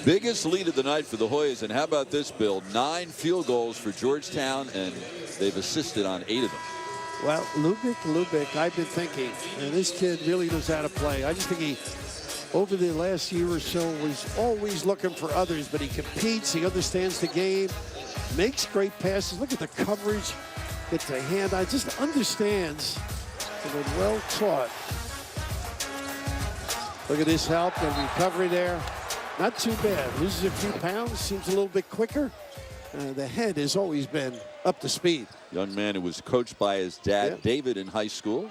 Biggest lead of the night for the Hoyas, and how about this, Bill? 9 field goals for Georgetown, and they've assisted on 8 of them. Well, Lubick, I've been thinking, and this kid really knows how to play. I just think he, over the last year or so, was always looking for others, but he competes, he understands the game, makes great passes. Look at the coverage, gets a hand on, just understands, and been well taught. Look at this help and recovery there. Not too bad. Loses a few pounds, seems a little bit quicker. The head has always been up to speed. Young man who was coached by his dad, David, in high school.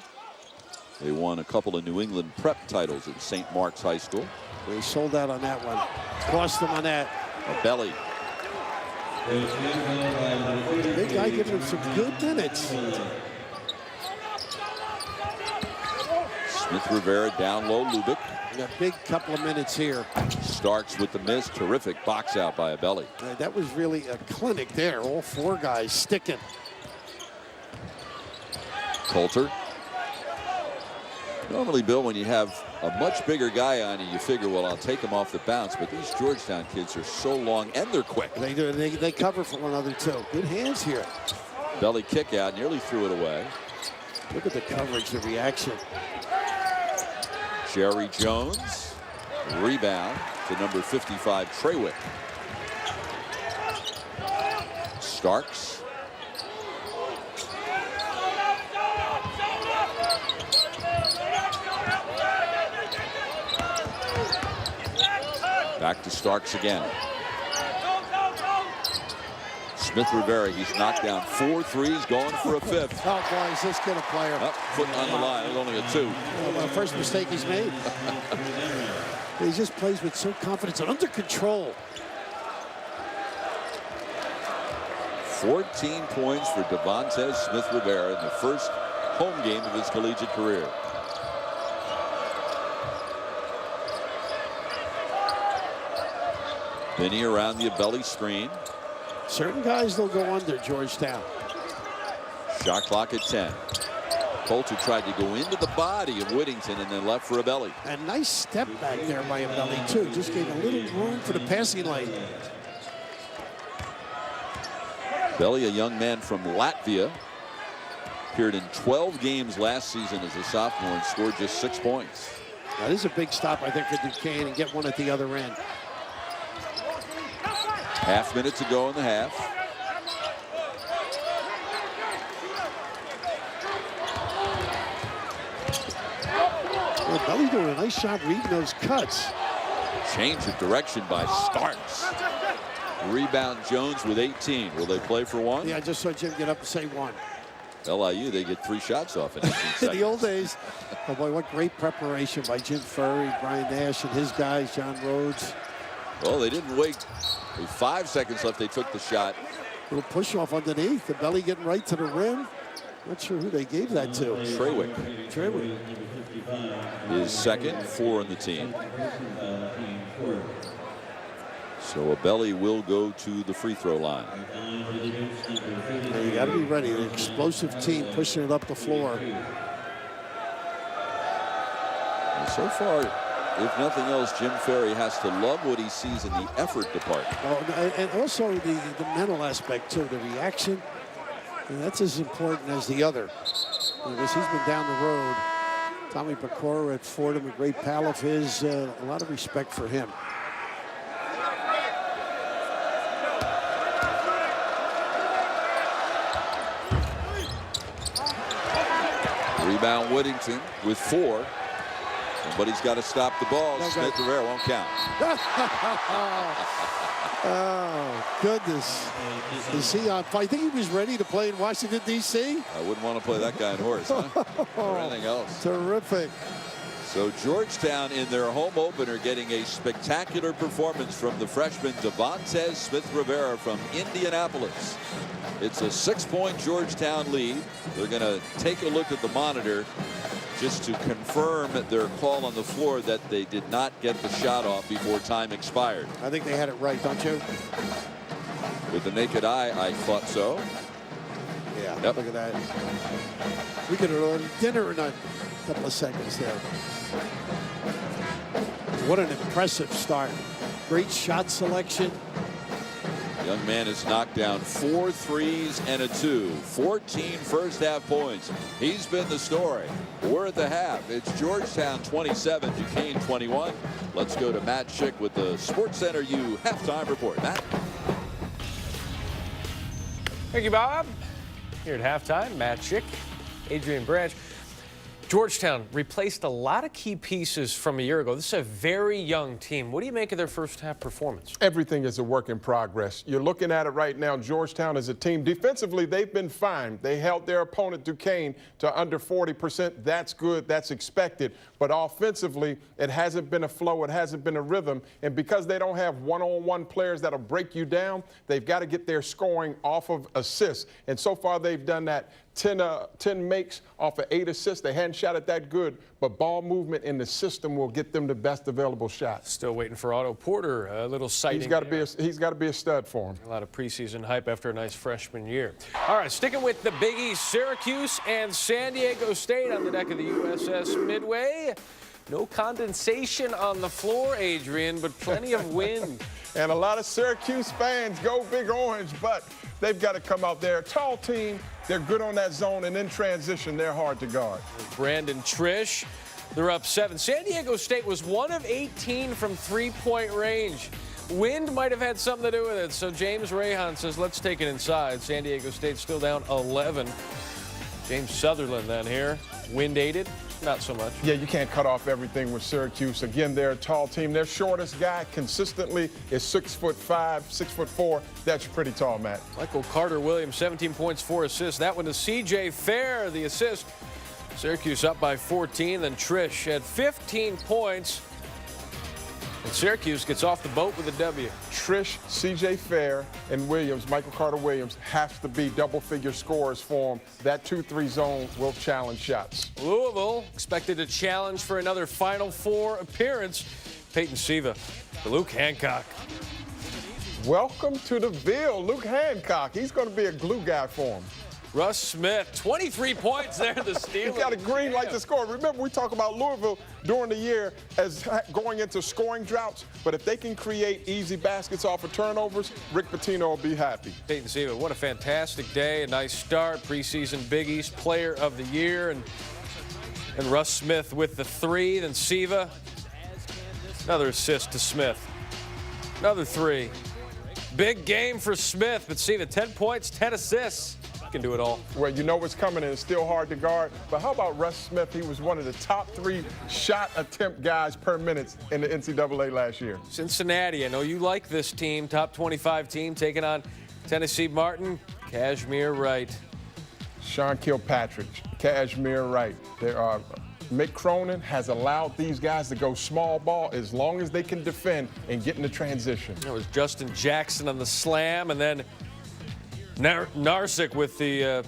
They won a couple of New England prep titles at St. Mark's High School. They sold out on that one. Cost them on that. A belly. Big guy giving him some good minutes. Smith Rivera down low, Lubick. A big couple of minutes here. Starks with the miss. Terrific box out by a belly. That was really a clinic there. All 4 guys sticking. Coulter. Normally, Bill, when you have a much bigger guy on you, you figure, well, I'll take him off the bounce. But these Georgetown kids are so long, and they're quick. They do. They cover for one another, too. Good hands here. Belly kick out. Nearly threw it away. Look at the coverage, the reaction. Jerry Jones. Rebound to number 55, Trawick. Starks. Back to Starks again. Smith Rivera, he's knocked down 4 threes, going for a 5th. Oh, boy, is this good a player. Foot on the line, it's only a 2. Well, first mistake he's made. He just plays with so confidence and under control. 14 points for Devontae Smith Rivera in the first home game of his collegiate career. Benny around the belly screen. Certain guys, they'll go under Georgetown. Shot clock at 10. Coulter tried to go into the body of Whittington and then left for a belly. A nice step back there by a belly, too. Just gave a little room for the passing lane. Belly, a young man from Latvia, appeared in 12 games last season as a sophomore and scored just 6 points. Now, this is a big stop, I think, for Duquesne, and get one at the other end. Half minute to go in the half. Well, Belly doing a nice job reading those cuts. Change of direction by Starks. Rebound Jones with 18. Will they play for one? Yeah, I just saw Jim get up and say one. LIU, they get 3 shots off in 18 seconds. In the old days, oh boy, what great preparation by Jim Furry, Brian Nash, and his guys, John Rhodes. Well, they didn't wait. With 5 seconds left, they took the shot. Little push off underneath. The Belly getting right to the rim. Not sure who they gave that to. Treywick. His second, 4 on the team. So a Belly will go to the free throw line. Yeah, you got to be ready. An explosive team pushing it up the floor. And so far, if nothing else, Jim Ferry has to love what he sees in the effort department. Well, and also the mental aspect too, the reaction. And that's as important as the other. Because he's been down the road. Tommy Pecora at Fordham, a great pal of his. A lot of respect for him. Rebound Whittington with 4. But he's got to stop the ball. Smith Rivera won't count. Oh, goodness. Is he on fire? I think he was ready to play in Washington, D.C. I wouldn't want to play that guy in horse, huh? Or anything else. Terrific. So Georgetown in their home opener getting a spectacular performance from the freshman Devontae Smith Rivera from Indianapolis. It's a 6-point Georgetown lead. They're going to take a look at the monitor just to confirm their call on the floor that they did not get the shot off before time expired. I think they had it right, don't you? With the naked eye, I thought so. Yeah, yep. Look at that. We could have ordered dinner in a couple of seconds there. What an impressive start. Great shot selection. Young man has knocked down 4 threes and a 2. 14 first half points. He's been the story. We're at the half. It's Georgetown 27, Duquesne 21. Let's go to Matt Schick with the SportsCenter U halftime report. Matt. Thank you, Bob. Here at halftime, Matt Schick, Adrian Branch. Georgetown replaced a lot of key pieces from a year ago. This is a very young team. What do you make of their first half performance? Everything is a work in progress. You're looking at it right now. Georgetown is a team. Defensively, they've been fine. They held their opponent, Duquesne, to under 40%. That's good. That's expected. But offensively, it hasn't been a flow. It hasn't been a rhythm. And because they don't have one-on-one players that'll break you down, they've got to get their scoring off of assists. And so far, they've done that. 10 makes off of 8 assists. They hadn't shot it that good, but ball movement in the system will get them the best available shots. Still waiting for Otto Porter, a little sighting. He's got to be a stud for him. A lot of preseason hype after a nice freshman year. All right, sticking with the Big East, Syracuse and San Diego State on the deck of the USS Midway. No condensation on the floor, Adrian, but plenty of wind. And a lot of Syracuse fans go Big Orange, but they've got to come out there. Tall team, they're good on that zone, and in transition, they're hard to guard. Brandon Trish, they're up 7. San Diego State was 1 of 18 from three-point range. Wind might have had something to do with it, so James Rahan says, let's take it inside. San Diego State still down 11. James Sutherland then here, wind-aided. Not so much. Yeah, you can't cut off everything with Syracuse. Again, they're a tall team. Their shortest guy consistently is 6'5", 6'4". That's pretty tall, Matt. Michael Carter-Williams, 17 points, 4 assists. That one to C.J. Fair, the assist. Syracuse up by 14. Then Trish had 15 points. And Syracuse gets off the boat with a W. Trish, C.J. Fair, and Williams, Michael Carter-Williams, have to be double-figure scorers for them. That 2-3 zone will challenge shots. Louisville expected to challenge for another Final Four appearance. Peyton Siva, Luke Hancock. Welcome to the Ville, Luke Hancock. He's going to be a glue guy for him. Russ Smith, 23 points there, the Steelers. He's got a green light to score. Remember, we talk about Louisville during the year as going into scoring droughts, but if they can create easy baskets off of turnovers, Rick Pitino will be happy. Peyton Siva, what a fantastic day, a nice start, preseason Big East Player of the Year, and Russ Smith with the 3, then Siva, another assist to Smith, another 3. Big game for Smith, but Siva, 10 points, 10 assists. can do it all. Well, you know what's coming, and it's still hard to guard. But how about Russ Smith? He was one of the top 3 shot attempt guys per minute in the NCAA last year. Cincinnati, I know you like this team, top 25 team, taking on Tennessee Martin, Kashmir Wright. Sean Kilpatrick, Kashmir Wright. There are. Mick Cronin has allowed these guys to go small ball as long as they can defend and get in the transition. It was Justin Jackson on the slam, and then Narsic with the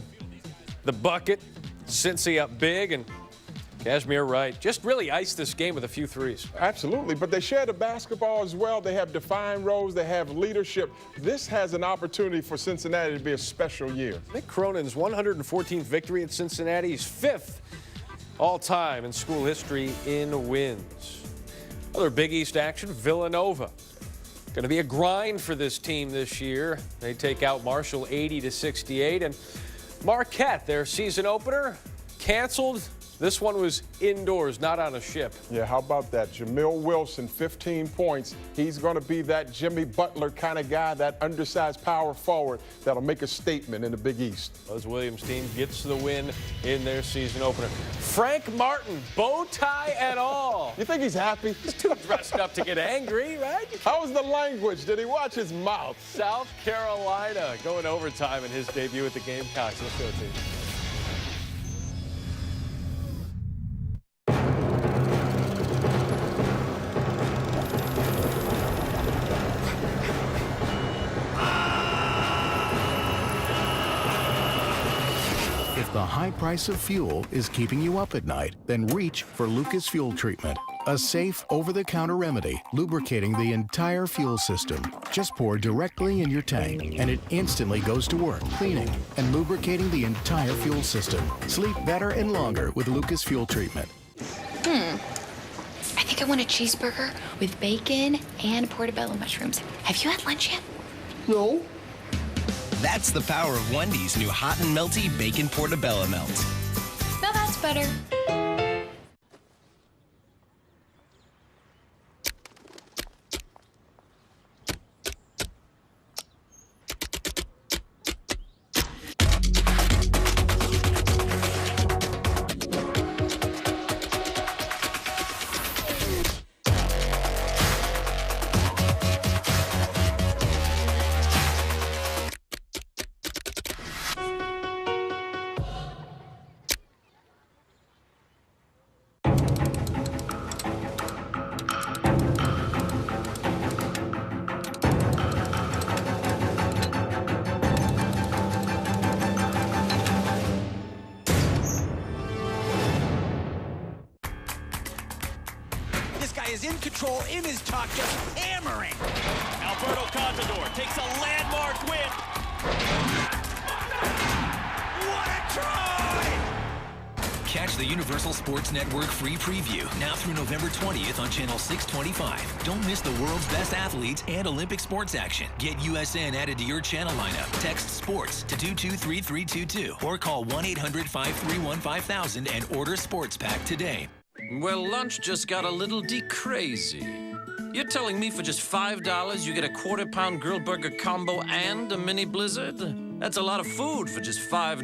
bucket. Cincy up big, and Kashmir Wright just really iced this game with a few threes. Absolutely, but they share the basketball as well. They have defined roles. They have leadership. This has an opportunity for Cincinnati to be a special year. Mick Cronin's 114th victory at Cincinnati. He's 5th all-time in school history in wins. Other Big East action, Villanova. Going to be a grind for this team this year. They take out Marshall 80-68, and Marquette, their season opener, canceled. This one was indoors, not on a ship. Yeah, how about that? Jamil Wilson, 15 points. He's going to be that Jimmy Butler kind of guy, that undersized power forward that'll make a statement in the Big East. Buzz Williams' team gets the win in their season opener. Frank Martin, bow tie and all. You think he's happy? He's too dressed up to get angry, right? How was the language? Did he watch his mouth? South Carolina going overtime in his debut at the Gamecocks. Let's go, team. If the high price of fuel is keeping you up at night, then reach for Lucas Fuel Treatment, a safe, over-the-counter remedy lubricating the entire fuel system. Just pour directly in your tank, and it instantly goes to work cleaning and lubricating the entire fuel system. Sleep better and longer with Lucas Fuel Treatment. I think I want a cheeseburger with bacon and portobello mushrooms. Have you had lunch yet? No. That's the power of Wendy's new hot and melty bacon portobello melt. Now that's better. Is in control in his tuck, just hammering. Alberto Contador takes a landmark win. What a try! Catch the Universal Sports Network free preview now through November 20th on Channel 625. Don't miss the world's best athletes and Olympic sports action. Get USN added to your channel lineup. Text SPORTS to 223322 or call 1-800-531-5000 and order Sports Pack today. Well, lunch just got a little crazy. You're telling me for just $5 you get a quarter-pound grilled burger combo and a mini blizzard? That's a lot of food for just $5.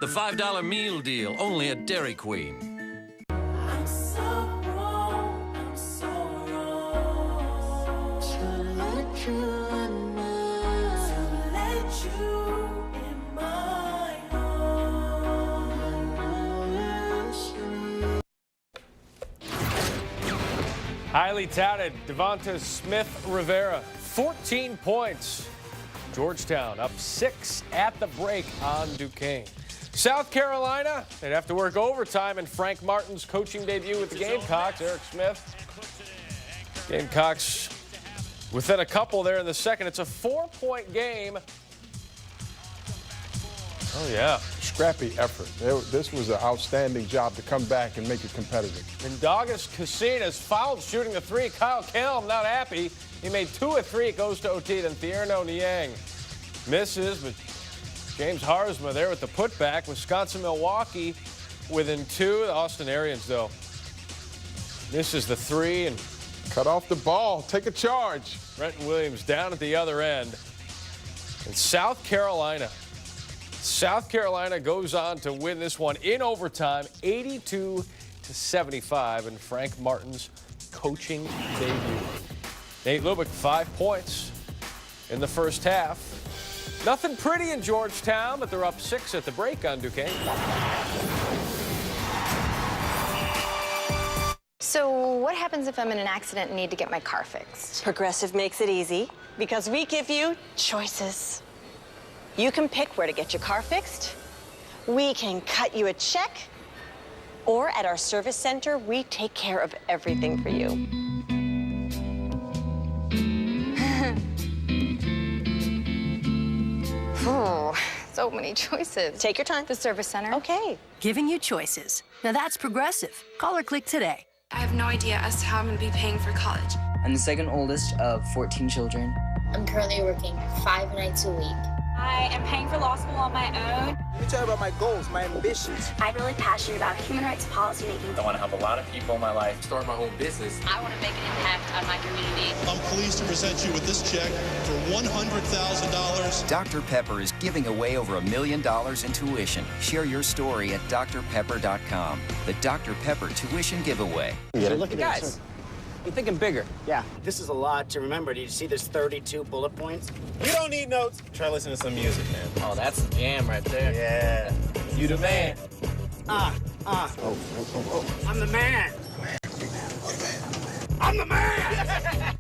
The $5 meal deal, only at Dairy Queen. I'm so wrong, I'm so wrong to let you in my arms. Highly touted Devonta Smith Rivera, 14 points. Georgetown up 6 at the break on Duquesne. South Carolina, they'd have to work overtime in Frank Martin's coaching debut with the Gamecocks. Eric Smith. Gamecocks within a couple there in the second. It's a 4-point game. Oh, yeah. Scrappy effort. This was an outstanding job to come back and make it competitive. And Douglas Casinas fouled shooting the three. Kyle Kelm not happy. He made 2 of 3. It goes to OT. Then Thierno Niang misses, but James Harzma there with the putback. Wisconsin-Milwaukee within 2. The Austin Arians, though, misses the 3 and cut off the ball. Take a charge. Brenton Williams down at the other end. And South Carolina South Carolina goes on to win this one in overtime, 82-75 in Frank Martin's coaching debut. Nate Lubick, 5 points in the first half. Nothing pretty in Georgetown, but they're up 6 at the break on Duquesne. So what happens if I'm in an accident and need to get my car fixed? Progressive makes it easy because we give you choices. You can pick where to get your car fixed. We can cut you a check. Or at our service center, we take care of everything for you. Ooh, so many choices. Take your time. The service center. Okay. Giving you choices. Now that's Progressive. Call or click today. I have no idea as to how I'm going to be paying for college. I'm the second oldest of 14 children. I'm currently working 5 nights a week. I am paying for law school on my own. Let me tell you about my goals, my ambitions. I'm really passionate about human rights policy making. I want to help a lot of people in my life, start my own business. I want to make an impact on my community. I'm pleased to present you with this check for $100,000. Dr. Pepper is giving away over $1 million in tuition. Share your story at drpepper.com. The Dr. Pepper tuition giveaway. Look at guys. I'm thinking bigger. Yeah, this is a lot to remember. Do you see there's 32 bullet points? You don't need notes. Try listening to some music, man. Oh, that's the jam right there. Yeah. You the man. Oh. I'm the man. I'm the man.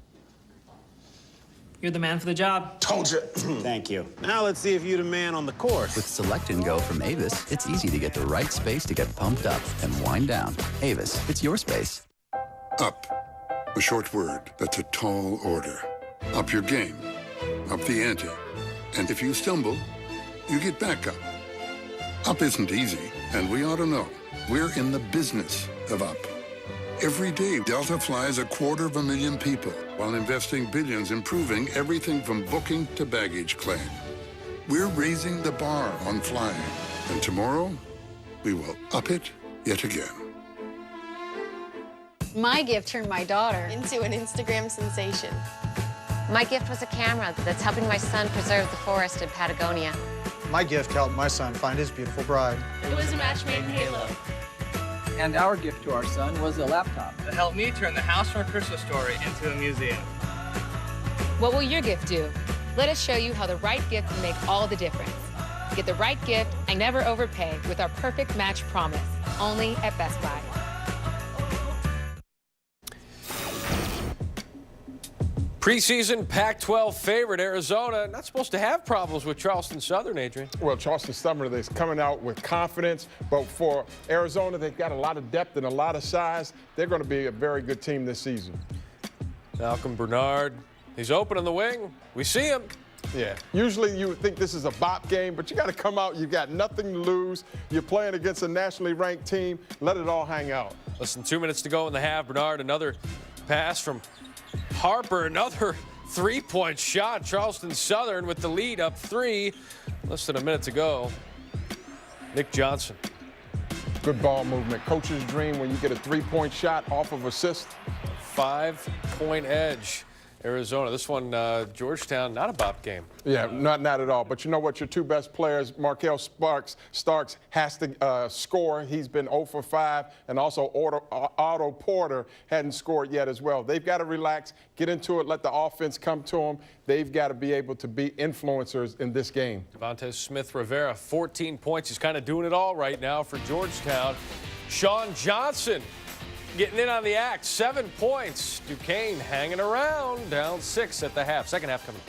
You're the man for the job. Told you. Thank you. Now let's see if you're the man on the course. With Select and Go from Avis, it's easy to get the right space to get pumped up and wind down. Avis, it's your space. Up. A short word that's a tall order. Up your game. Up the ante. And if you stumble, you get back up. Up isn't easy, and we ought to know. We're in the business of up. Every day, Delta flies 250,000 people while investing billions improving everything from booking to baggage claim. We're raising the bar on flying, and tomorrow, we will up it yet again. My gift turned my daughter into an Instagram sensation. My gift was a camera that's helping my son preserve the forest in Patagonia. My gift helped my son find his beautiful bride. It was a match made in Halo. And our gift to our son was a laptop. That helped me turn the house from a Christmas story into a museum. What will your gift do? Let us show you how the right gift can make all the difference. Get the right gift and never overpay with our Perfect Match Promise, only at Best Buy. Preseason Pac-12 favorite Arizona, not supposed to have problems with Charleston Southern, Adrian. Well, Charleston Southern is coming out with confidence, but for Arizona, they've got a lot of depth and a lot of size. They're going to be a very good team this season. Malcolm Bernard, he's open in the wing. We see him. Yeah, usually you would think this is a bop game, but you got to come out. You've got nothing to lose. You're playing against a nationally ranked team. Let it all hang out. Less than 2 minutes to go in the half. Bernard, another pass from Harper, another three-point shot. Charleston Southern with the lead up 3. Less than a minute to go. Nick Johnson. Good ball movement. Coach's dream when you get a three-point shot off of assist. 5-point edge. Arizona. This one, Georgetown, not a bop game. Yeah, not at all. But you know what? Your two best players, Markel Starks has to score. He's been 0 for 5. And also Otto Porter hadn't scored yet as well. They've got to relax, get into it, let the offense come to them. They've got to be able to be influencers in this game. Devontae Smith-Rivera, 14 points. He's kind of doing it all right now for Georgetown. Sean Johnson getting in on the act, 7 points. Duquesne hanging around, down 6 at the half. Second half coming.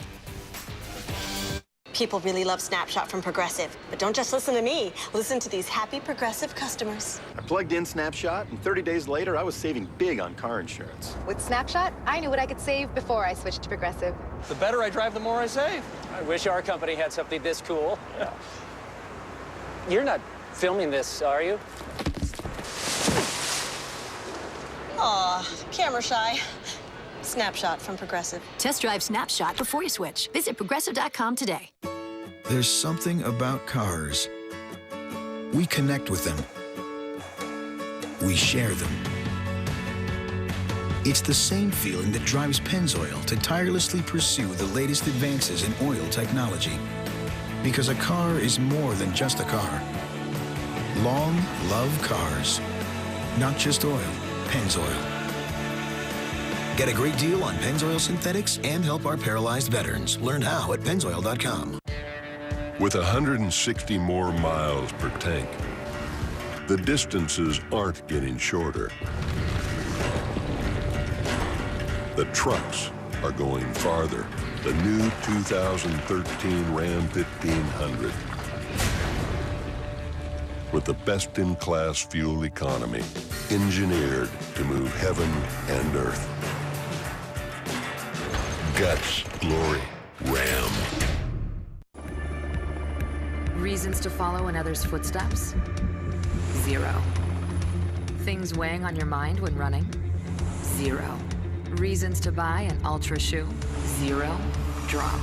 People really love Snapshot from Progressive, but don't just listen to me. Listen to these happy Progressive customers. I plugged in Snapshot, and 30 days later, I was saving big on car insurance. With Snapshot, I knew what I could save before I switched to Progressive. The better I drive, the more I save. I wish our company had something this cool. Yeah. You're not filming this, are you? Aw, camera shy. Snapshot from Progressive. Test drive Snapshot before you switch. Visit Progressive.com today. There's something about cars. We connect with them. We share them. It's the same feeling that drives Pennzoil to tirelessly pursue the latest advances in oil technology. Because a car is more than just a car. Long, love cars. Not just oil, Pennzoil. Get a great deal on Pennzoil synthetics and help our paralyzed veterans. Learn how at Pennzoil.com. With 160 more miles per tank, the distances aren't getting shorter. The trucks are going farther. The new 2013 Ram 1500. With the best-in-class fuel economy, engineered to move heaven and earth. Guts, glory, Ram. Reasons to follow in others' footsteps? 0. Things weighing on your mind when running? 0. Reasons to buy an Ultra shoe? 0. Drop.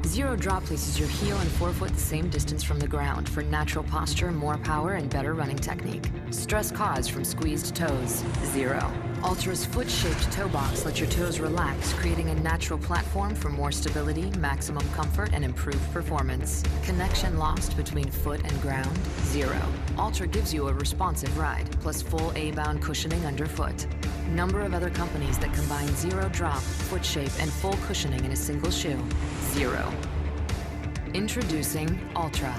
0 Drop places your heel and forefoot the same distance from the ground for natural posture, more power, and better running technique. Stress caused from squeezed toes? 0. Ultra's foot-shaped toe box lets your toes relax, creating a natural platform for more stability, maximum comfort, and improved performance. Connection lost between foot and ground? 0. Ultra gives you a responsive ride, plus full A-bound cushioning underfoot. Number of other companies that combine 0 Drop, foot shape, and full cushioning in a single shoe? 0. Introducing Ultra.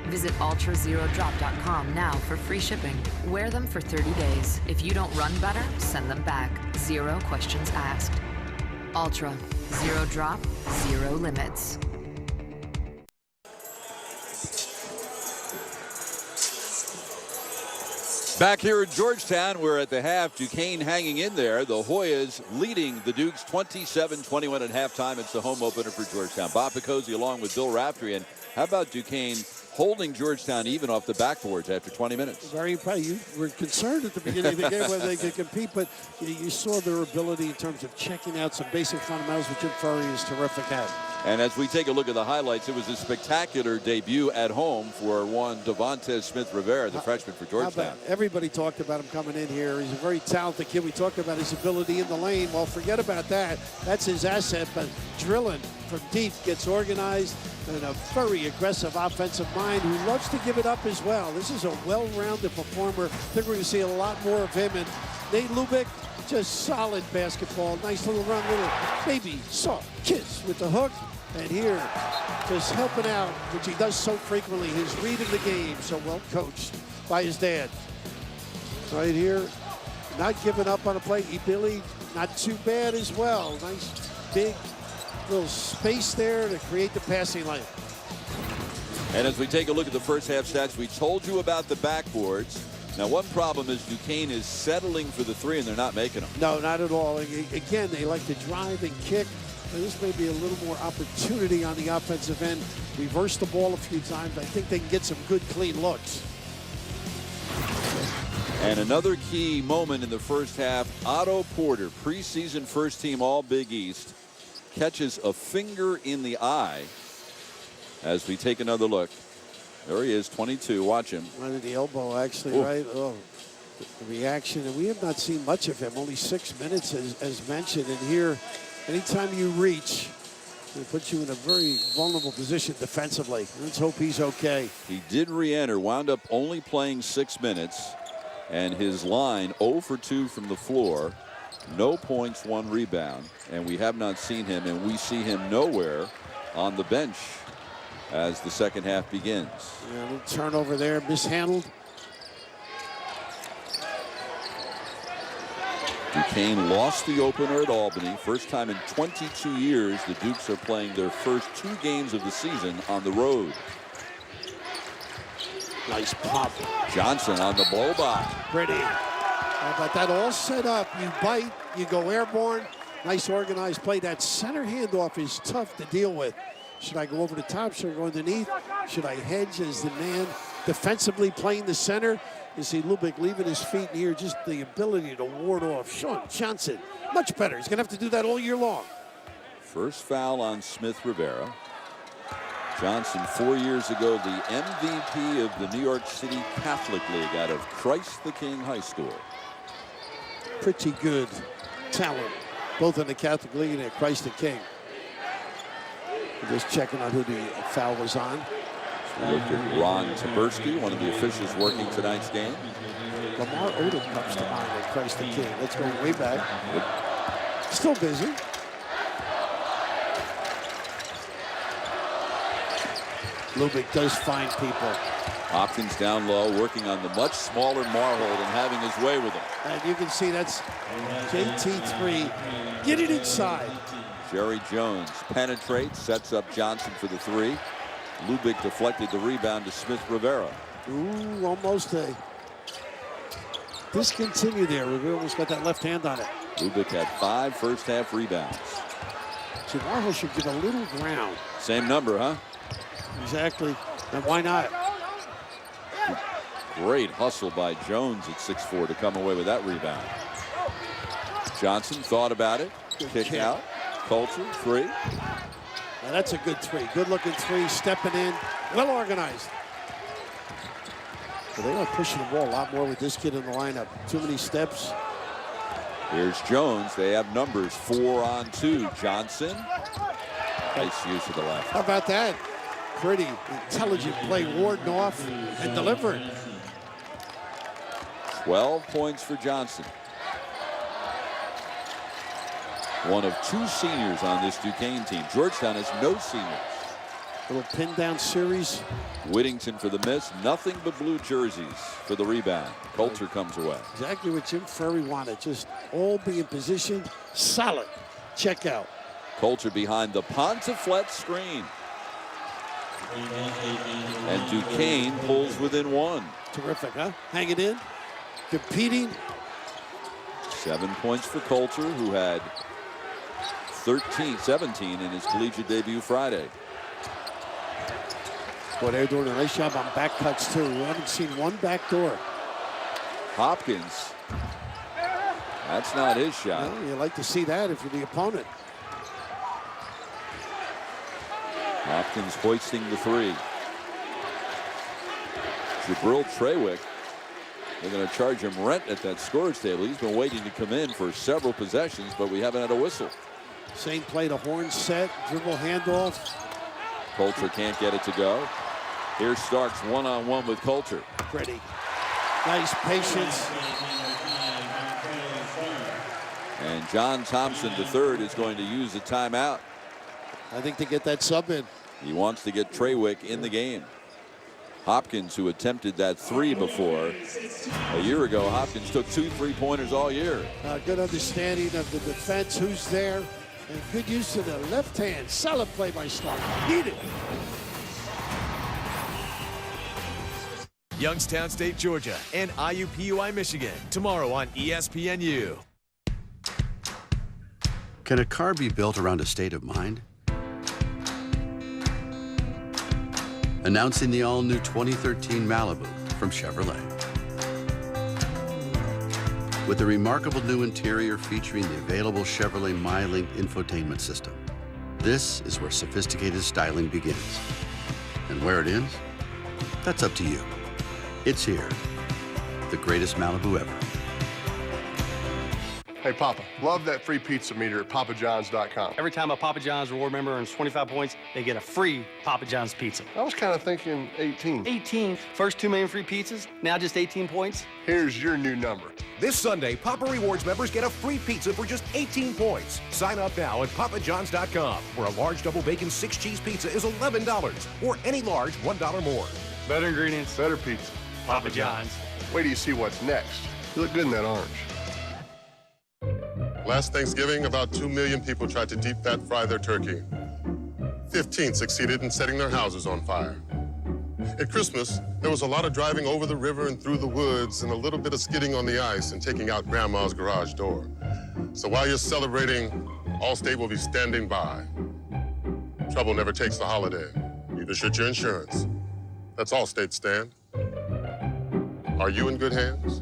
Visit ultrazerodrop.com now for free shipping. Wear them for 30 days. If you don't run better, send them back. 0 questions asked. Ultra. 0 Drop, 0 limits. Back here in Georgetown, we're at the half. Duquesne hanging in there. The Hoyas leading the Dukes 27-21 at halftime. It's the home opener for Georgetown. Bob Picozzi along with Bill Raftery. And how about Duquesne holding Georgetown even off the backboards after 20 minutes? Very proud. You were concerned at the beginning of the game whether they could compete, but you saw their ability in terms of checking out some basic fundamentals, which Jim Furry is terrific at. And as we take a look at the highlights, it was a spectacular debut at home for one Devontae Smith-Rivera, the freshman for Georgetown. Everybody talked about him coming in here. He's a very talented kid. We talked about his ability in the lane. Well, forget about that. That's his asset, but drilling from deep, gets organized, and a very aggressive offensive mind who loves to give it up as well. This is a well-rounded performer. I think we're going to see a lot more of him. And Nate Lubick, just solid basketball. Nice little run, little baby soft kiss with the hook. And here, just helping out, which he does so frequently, his read of the game, so well coached by his dad. Right here, not giving up on a play. Billy, not too bad as well. Nice big little space there to create the passing lane. And as we take a look at the first half stats, we told you about the backboards. Now, one problem is Duquesne is settling for the three, and they're not making them. No, not at all. Again, they like to drive and kick. But this may be a little more opportunity on the offensive end. Reverse the ball a few times. I think they can get some good, clean looks. And another key moment in the first half, Otto Porter, preseason first team All Big East, catches a finger in the eye as we take another look. There he is, 22. Watch him. Right at the elbow, actually. Ooh. Right? Oh, the reaction. And we have not seen much of him. Only 6 minutes, as mentioned. And here, anytime you reach, it puts you in a very vulnerable position defensively. Let's hope he's okay. He did re-enter, wound up only playing 6 minutes, and his line 0 for 2 from the floor. No points, 1 rebound, and we have not seen him, and we see him nowhere on the bench as the second half begins. Yeah, a little turnover there, mishandled. Duquesne lost the opener at Albany. First time in 22 years the Dukes are playing their first 2 games of the season on the road. Nice pop. Johnson on the blow by. Pretty. How about that? All set up. You bite, you go airborne. Nice organized play. That center handoff is tough to deal with. Should I go over the top? Should I go underneath? Should I hedge as the man defensively playing the center? You see Lubick leaving his feet in here, just the ability to ward off Sean Johnson. Much better. He's going to have to do that all year long. First foul on Smith-Rivera. Johnson, 4 years ago, the MVP of the New York City Catholic League out of Christ the King High School. Pretty good talent, both in the Catholic League and at Christ the King. Just checking on who the foul was on. We looked at Ron Taberski, one of the officials working tonight's game. Lamar Odom comes to mind at Christ the King. Let's go way back. Still busy. Lubick does find people. Hopkins down low, working on the much smaller Marhold and having his way with him. And you can see that's JT3. Get it inside. Jerry Jones penetrates, sets up Johnson for the three. Lubick deflected the rebound to Smith Rivera. Ooh, almost a discontinue there. Rivera almost got that left hand on it. Lubick had 5 first-half rebounds. So Marvel should give a little ground. Same number, huh? Exactly. And why not? Great hustle by Jones at 6'4" to come away with that rebound. Johnson thought about it. Kick out. Coulter, 3. Now that's a good 3. Good-looking 3. Stepping in. Well organized. But they are pushing the ball a lot more with this kid in the lineup. Too many steps. Here's Jones. They have numbers 4 on 2. Johnson. Nice use of the left. How about that? Pretty intelligent play, warding off and delivered. 12 points for Johnson. One of 2 seniors on this Duquesne team. Georgetown has no seniors. Little pin down series. Whittington for the miss. Nothing but blue jerseys for the rebound. Coulter comes away. Exactly what Jim Furry wanted. Just all be in position. Solid. Check out. Coulter behind the Ponteflet screen. And Duquesne pulls within 1. Terrific, huh? Hanging in. Competing. 7 points for Coulter, who had 17 in his collegiate debut Friday. Boy, they're doing a nice job on back cuts, too. We haven't seen one back door. Hopkins. That's not his shot. Well, you like to see that if you're the opponent. Hopkins hoisting the 3. Jabril Trawick. They're going to charge him rent at that storage table. He's been waiting to come in for several possessions, but we haven't had a whistle. Same play, the horn set, dribble handoff. Coulter can't get it to go. Here's Starks one-on-one with Coulter. Pretty. Nice patience. And John Thompson III is going to use the timeout. I think to get that sub in. He wants to get Trawick in the game. Hopkins, who attempted that 3 before. A year ago, Hopkins took 2 3-pointers all year. Good understanding of the defense, who's there, and good use of the left hand. Solid play by Stark. Need it. Youngstown State, Georgia, and IUPUI, Michigan, tomorrow on ESPNU. Can a car be built around a state of mind? Announcing the all-new 2013 Malibu from Chevrolet. With a remarkable new interior featuring the available Chevrolet MyLink infotainment system. This is where sophisticated styling begins. And where it ends? That's up to you. It's here. The greatest Malibu ever. Hey, Papa, love that free pizza meter at papajohns.com. Every time a Papa John's reward member earns 25 points, they get a free Papa John's pizza. I was kind of thinking 18. 18. First 2 million free pizzas, now just 18 points. Here's your new number. This Sunday, Papa Rewards members get a free pizza for just 18 points. Sign up now at papajohns.com, where a large double bacon 6-cheese pizza is $11, or any large $1 more. Better ingredients, better pizza. Papa John's. Wait till you see what's next. You look good in that orange. Last Thanksgiving, about 2 million people tried to deep fat fry their turkey. 15 succeeded in setting their houses on fire. At Christmas, there was a lot of driving over the river and through the woods and a little bit of skidding on the ice and taking out Grandma's garage door. So while you're celebrating, Allstate will be standing by. Trouble never takes the holiday. Neither should your insurance. That's Allstate, Stan. Are you in good hands?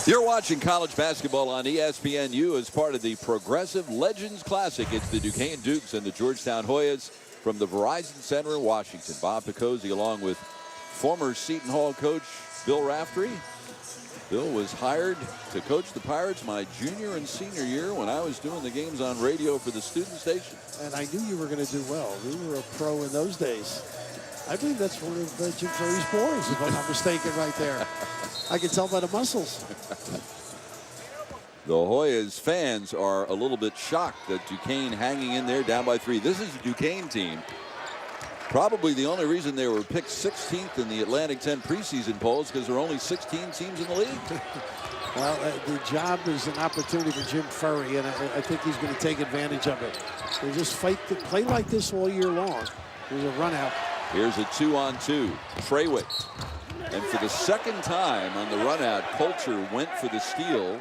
You're watching college basketball on ESPNU as part of the Progressive Legends Classic. It's the Duquesne Dukes and the Georgetown Hoyas from the Verizon Center in Washington. Bob Picozzi along with former Seton Hall coach Bill Raftery. Bill was hired to coach the Pirates my junior and senior year when I was doing the games on radio for the student station. And I knew you were going to do well. You were a pro in those days. I believe that's one of Jim Ferry's boys, if I'm not mistaken, right there. I can tell by the muscles. The Hoyas fans are a little bit shocked that Duquesne hanging in there down by 3. This is a Duquesne team. Probably the only reason they were picked 16th in the Atlantic 10 preseason polls because there are only 16 teams in the league. Well, the job is an opportunity for Jim Ferry, and I think he's going to take advantage of it. They just play like this all year long. There's a run out. Here's a 2-on-2. Trawick. And for the second time on the run out, Coulter went for the steal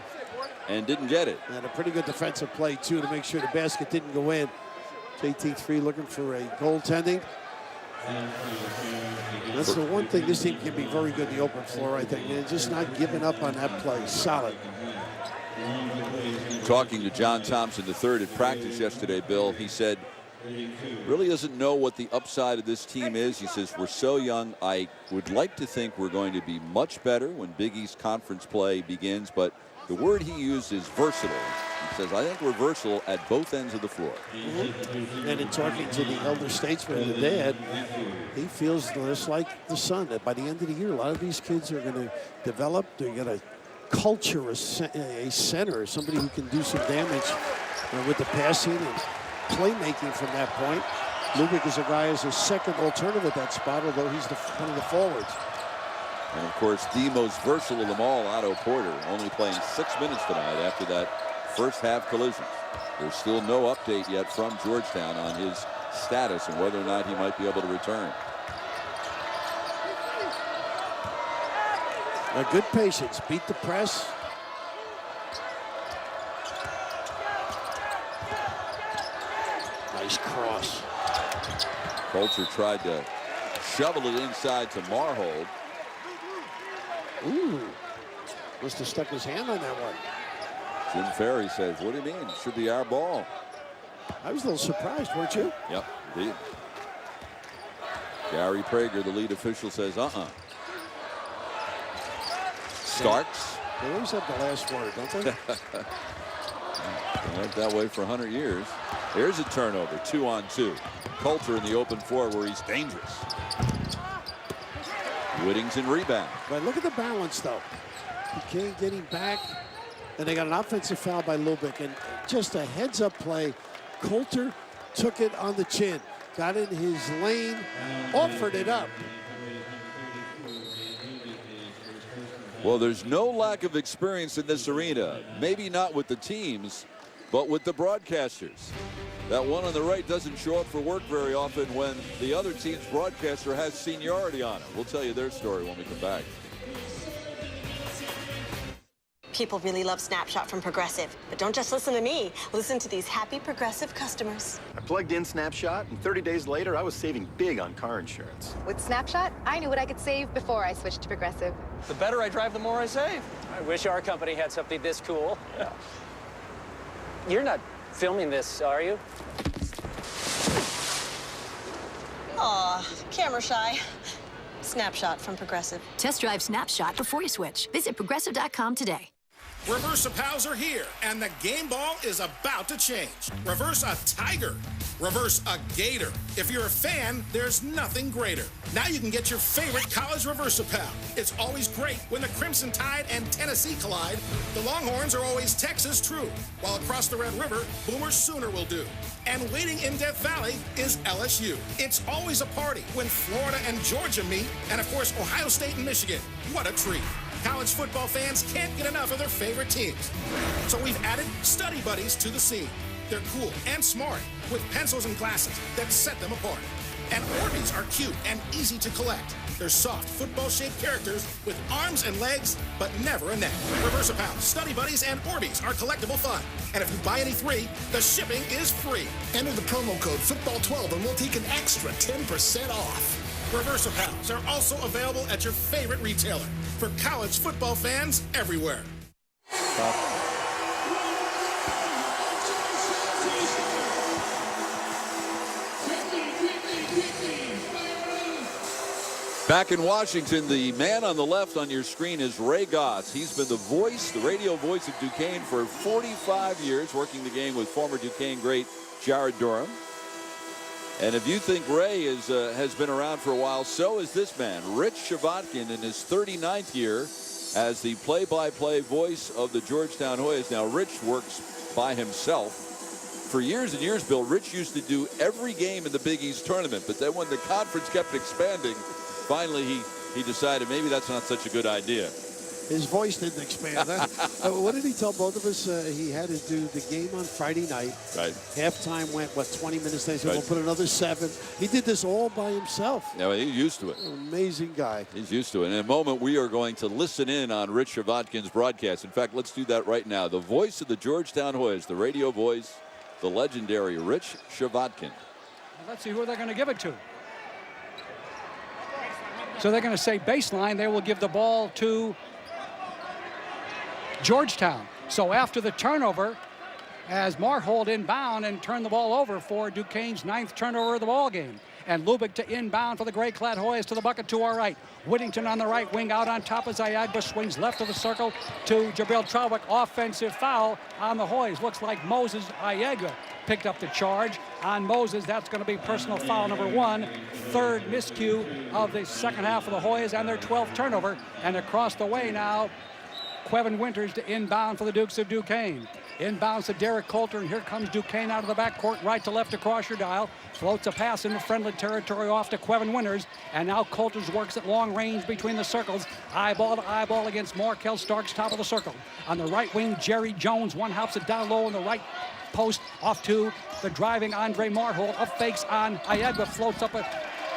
and didn't get it. And a pretty good defensive play, too, to make sure the basket didn't go in. JT3 looking for a goaltending. That's the one thing this team can be very good in the open floor, I think. And just not giving up on that play. Solid. Talking to John Thompson III at practice yesterday, Bill, he said, really doesn't know what the upside of this team is. He says, we're so young. I would like to think we're going to be much better when Big East Conference play begins, but the word he used is versatile. He says, I think we're versatile at both ends of the floor. And in talking to the elder statesman, the dad, he feels just like the son, that by the end of the year, a lot of these kids are going to develop. They're going to culture a center, somebody who can do some damage with the passing and playmaking from that point. Lubick is a guy as a second alternative at that spot, although he's one of the forwards. And of course, the most versatile of them all, Otto Porter, only playing 6 minutes tonight after that first half collision. There's still no update yet from Georgetown on his status and whether or not he might be able to return. A good patience, beat the press. Nice cross. Coulter tried to shovel it inside to Marhold. Ooh, must have stuck his hand on that one. Jim Ferry says, what do you mean? It should be our ball. I was a little surprised, weren't you? Yep, indeed. Gary Prager, the lead official, says, Starks. They always have the last word, don't they? Been that way for 100 years. Here's a turnover, 2-on-2. Coulter in the open floor where he's dangerous. Whittington rebound. But look at the balance, though. Duquesne getting back, and they got an offensive foul by Lubick, and just a heads-up play. Coulter took it on the chin, got in his lane, offered it up. Well, there's no lack of experience in this arena. Maybe not with the teams, but with the broadcasters. That one on the right doesn't show up for work very often when the other team's broadcaster has seniority on it. We'll tell you their story when we come back. People really love Snapshot from Progressive, but don't just listen to me. Listen to these happy Progressive customers. I plugged in Snapshot, and 30 days later, I was saving big on car insurance. With Snapshot, I knew what I could save before I switched to Progressive. The better I drive, the more I save. I wish our company had something this cool. Yeah. You're not filming this, are you? Aw, camera shy. Snapshot from Progressive. Test drive Snapshot before you switch. Visit Progressive.com today. Reverse-a-pows are here, and the game ball is about to change. Reverse a Tiger. Reverse a Gator. If you're a fan, there's nothing greater. Now you can get your favorite college reverse-a-pow. It's always great when the Crimson Tide and Tennessee collide. The Longhorns are always Texas true, while across the Red River, Boomer Sooner will do. And waiting in Death Valley is LSU. It's always a party when Florida and Georgia meet, and of course, Ohio State and Michigan. What a treat. College football fans can't get enough of their favorite teams. So we've added study buddies to the scene. They're cool and smart with pencils and glasses that set them apart. And Orbeez are cute and easy to collect. They're soft, football-shaped characters with arms and legs, but never a neck. Reverse-a-pow, study buddies, and Orbeez are collectible fun. And if you buy any 3, the shipping is free. Enter the promo code Football12 and we'll take an extra 10% off. Reverse-a-pows are also available at your favorite retailer for college football fans everywhere. Back in Washington, the man on the left on your screen is Ray Goss. He's been the voice, the radio voice of Duquesne for 45 years, working the game with former Duquesne great Jared Durham. And if you think Ray has been around for a while, so is this man, Rich Shavatkin, in his 39th year as the play-by-play voice of the Georgetown Hoyas. Now, Rich works by himself. For years and years, Bill, Rich used to do every game in the Big East tournament, but then when the conference kept expanding, finally he decided maybe that's not such a good idea. His voice didn't expand. What did he tell both of us? He had to do the game on Friday night. Right. Halftime went, 20 minutes later? Right. We'll put another 7. He did this all by himself. Yeah, well, he's used to it. Amazing guy. He's used to it. In a moment, we are going to listen in on Rich Shavatkin's broadcast. In fact, let's do that right now. The voice of the Georgetown Hoyas, the radio voice, the legendary Rich Shavatkin. Let's see who they're going to give it to. So they're going to say baseline. They will give the ball to Georgetown. So after the turnover, as Marhold inbound and turned the ball over for Duquesne's 9th turnover of the ball game. And Lubick to inbound for the gray-clad Hoyas to the bucket to our right. Whittington on the right wing out on top of Zayagba, swings left of the circle to Jabril Trawick. Offensive foul on the Hoyas. Looks like Moses Ayega picked up the charge on Moses. That's going to be personal foul number 1. Third miscue of the second half of the Hoyas and their 12th turnover. And across the way now, Quevin Winters to inbound for the Dukes of Duquesne. Inbounds to Derek Coulter, and here comes Duquesne out of the backcourt, right to left across your dial. Floats a pass into friendly territory off to Quevin Winters, and now Coulter's works at long range between the circles. Eyeball to eyeball against Markel Starks, top of the circle. On the right wing, Jerry Jones, one hops it down low in the right post, off to the driving Andre Marhold. Up fakes on Ayega, floats up a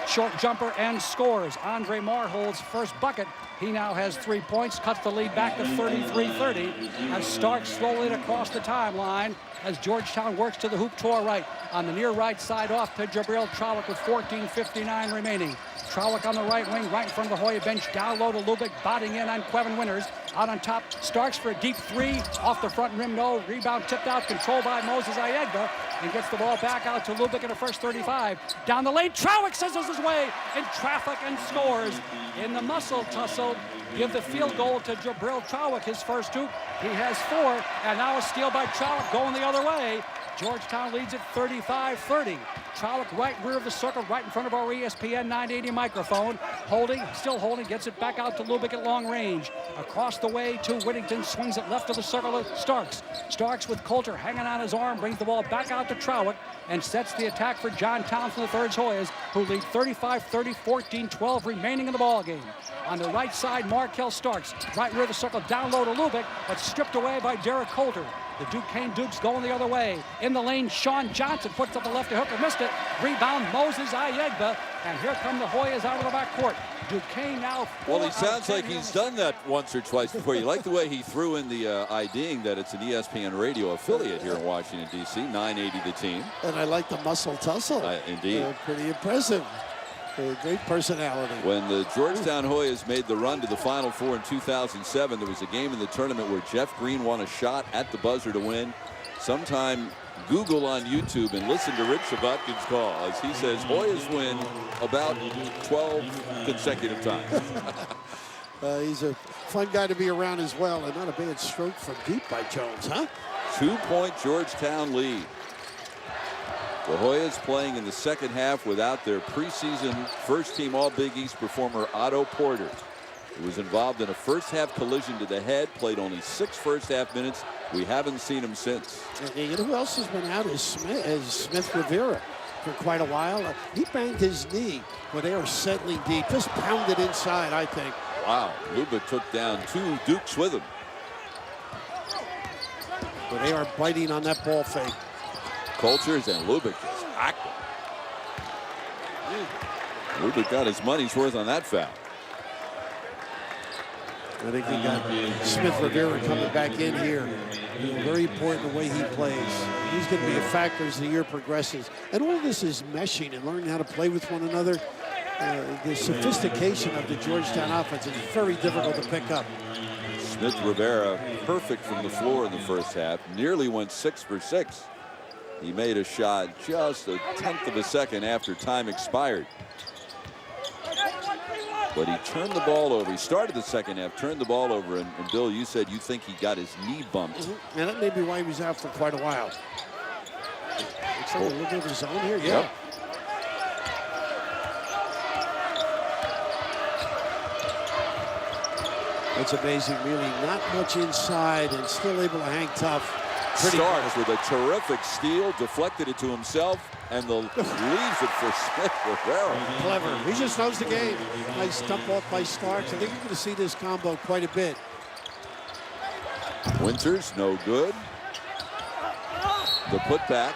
short jumper and scores. Andre Marhold's first bucket. He now has 3 points, cuts the lead back to 33-30 as Starks slowly across the timeline as Georgetown works to the hoop to our right. On the near right side off to Jabril Trawick with 14:59 remaining. Trawick on the right wing, right in front of the Hoya bench. Down low to Lubick, botting in on Quevin Winters. Out on top, Starks for a deep 3. Off the front rim, no. Rebound tipped out, controlled by Moses Ayegba. And gets the ball back out to Lubick in the first 35. Down the lane, Trawick scissors his way in traffic and scores. In the muscle tussle, give the field goal to Jabril Trawick, his first 2. He has 4, and now a steal by Trawick going the other way. Georgetown leads at 35-30. Trawick right rear of the circle, right in front of our ESPN 980 microphone. Holding, still holding, gets it back out to Lubick at long range. Across the way to Whittington, swings it left of the circle to Starks. Starks with Coulter hanging on his arm, brings the ball back out to Trawick and sets the attack for John Towns from the Thirds Hoyas, who lead 35-30, 14-12 remaining in the ball game. On the right side, Markel Starks, right rear of the circle, down low to Lubick, but stripped away by Derek Coulter. The Duquesne Dukes going the other way. In the lane, Sean Johnson puts up a lefty hooker, missed it. Rebound, Moses Ayegba, and here come the Hoyas out of the backcourt. Duquesne now. Well, he sounds like he's done that once or twice before. You like the way he threw in the IDing that it's an ESPN radio affiliate here in Washington, D.C., 980 the team. And I like the muscle tussle. Indeed. Pretty impressive. Great personality. When the Georgetown Hoyas made the run to the Final Four in 2007, there was a game in the tournament where Jeff Green won a shot at the buzzer to win. Sometime Google on YouTube and listen to Rich Shavatkin's call as he says Hoyas win about 12 consecutive times. He's a fun guy to be around as well, and not a bad stroke from deep by Jones, huh? 2-point Georgetown lead. The Hoyas playing in the second half without their preseason first-team All-Big East performer Otto Porter, who was involved in a first-half collision to the head, played only 6 first-half minutes. We haven't seen him since. You know who else has been out is Smith Rivera for quite a while. He banged his knee when they were settling deep, just pounded inside, I think. Wow, Lubick took down 2 Dukes with him. But they are biting on that ball fake. Coulters and Lubick just active. Lubick got his money's worth on that foul. I think we got Smith Rivera coming back in here. Very important the way he plays. He's going to be a factor as the year progresses. And all this is meshing and learning how to play with one another. The sophistication of the Georgetown offense is very difficult to pick up. Smith Rivera perfect from the floor in the first half. Nearly went 6 for 6. He made a shot just a tenth of a second after time expired. But he turned the ball over. He started the second half, turned the ball over, and Bill, you said you think he got his knee bumped. And that may be why he was out for quite a while. Looks like a little bit of a zone here. Yeah. Yep. It's amazing, really. Not much inside and still able to hang tough. Starks with a terrific steal, deflected it to himself, and leaves it for Smith Rivera. Clever. He just knows the game. Nice dump off by Starks. I think you're going to see this combo quite a bit. Winters, no good. The putback.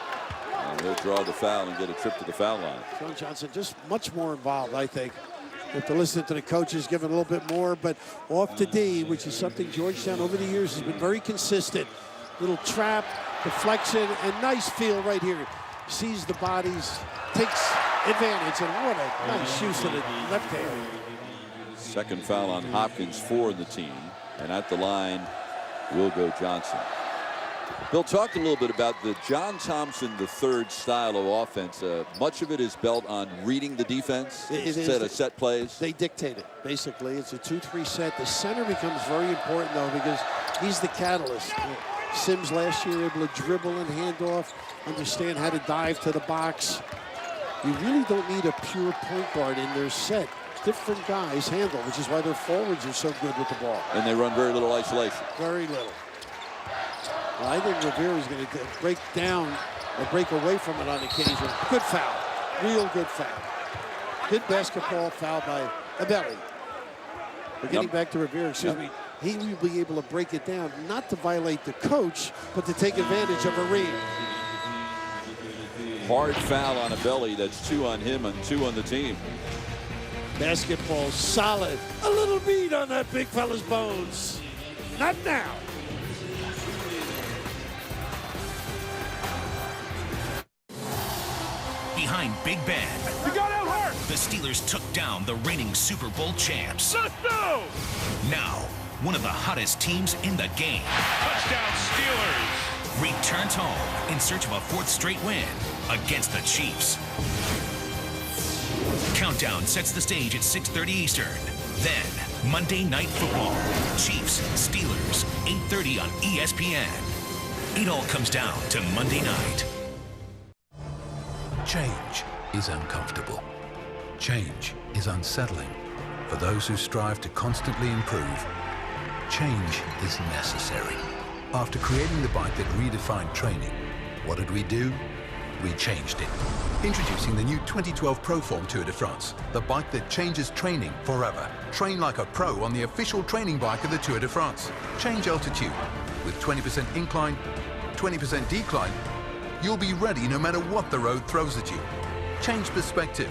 And he'll draw the foul and get a trip to the foul line. John Johnson just much more involved, I think. You have to listen to the coaches, giving a little bit more, but off to D, which is something Georgetown over the years has been very consistent. Little trap, deflection, and nice feel right here. Sees the bodies, takes advantage, and what a nice use of the left hand. Second foul on Hopkins for the team, and at the line will go Johnson. Bill talked a little bit about the John Thompson III style of offense. Much of it is built on reading the defense, set plays. They dictate it, basically. It's a 2-3 set. The center becomes very important, though, because he's the catalyst. Sims last year able to dribble and hand off, understand how to dive to the box. You really don't need a pure point guard in their set. Different guys handle, which is why their forwards are so good with the ball. And they run very little isolation. Very little. Well, I think Rivera is going to break down or break away from it on occasion. Good foul. Real good foul. Good basketball foul by Abelli. We're getting back to Rivera, excuse me. He will be able to break it down, not to violate the coach, but to take advantage of a read. Hard foul on Abelli. That's 2 on him and 2 on the team. Basketball solid. A little beat on that big fella's bones. Not now. Behind Big Ben, We got out hard. the Steelers took down the reigning Super Bowl champs. Let's go. Now, one of the hottest teams in the game Touchdown Steelers. returns home in search of a 4th straight win against the Chiefs. Countdown sets the stage at 6:30 Eastern. Then, Monday Night Football. Chiefs, Steelers, 8:30 on ESPN. It all comes down to Monday night. Change is uncomfortable. Change is unsettling. For those who strive to constantly improve, change is necessary. After creating the bike that redefined training, what did we do? We changed it. Introducing the new 2012 Proform Tour de France, the bike that changes training forever. Train like a pro on the official training bike of the Tour de France. Change altitude. With 20% incline, 20% decline, you'll be ready no matter what the road throws at you. Change perspective.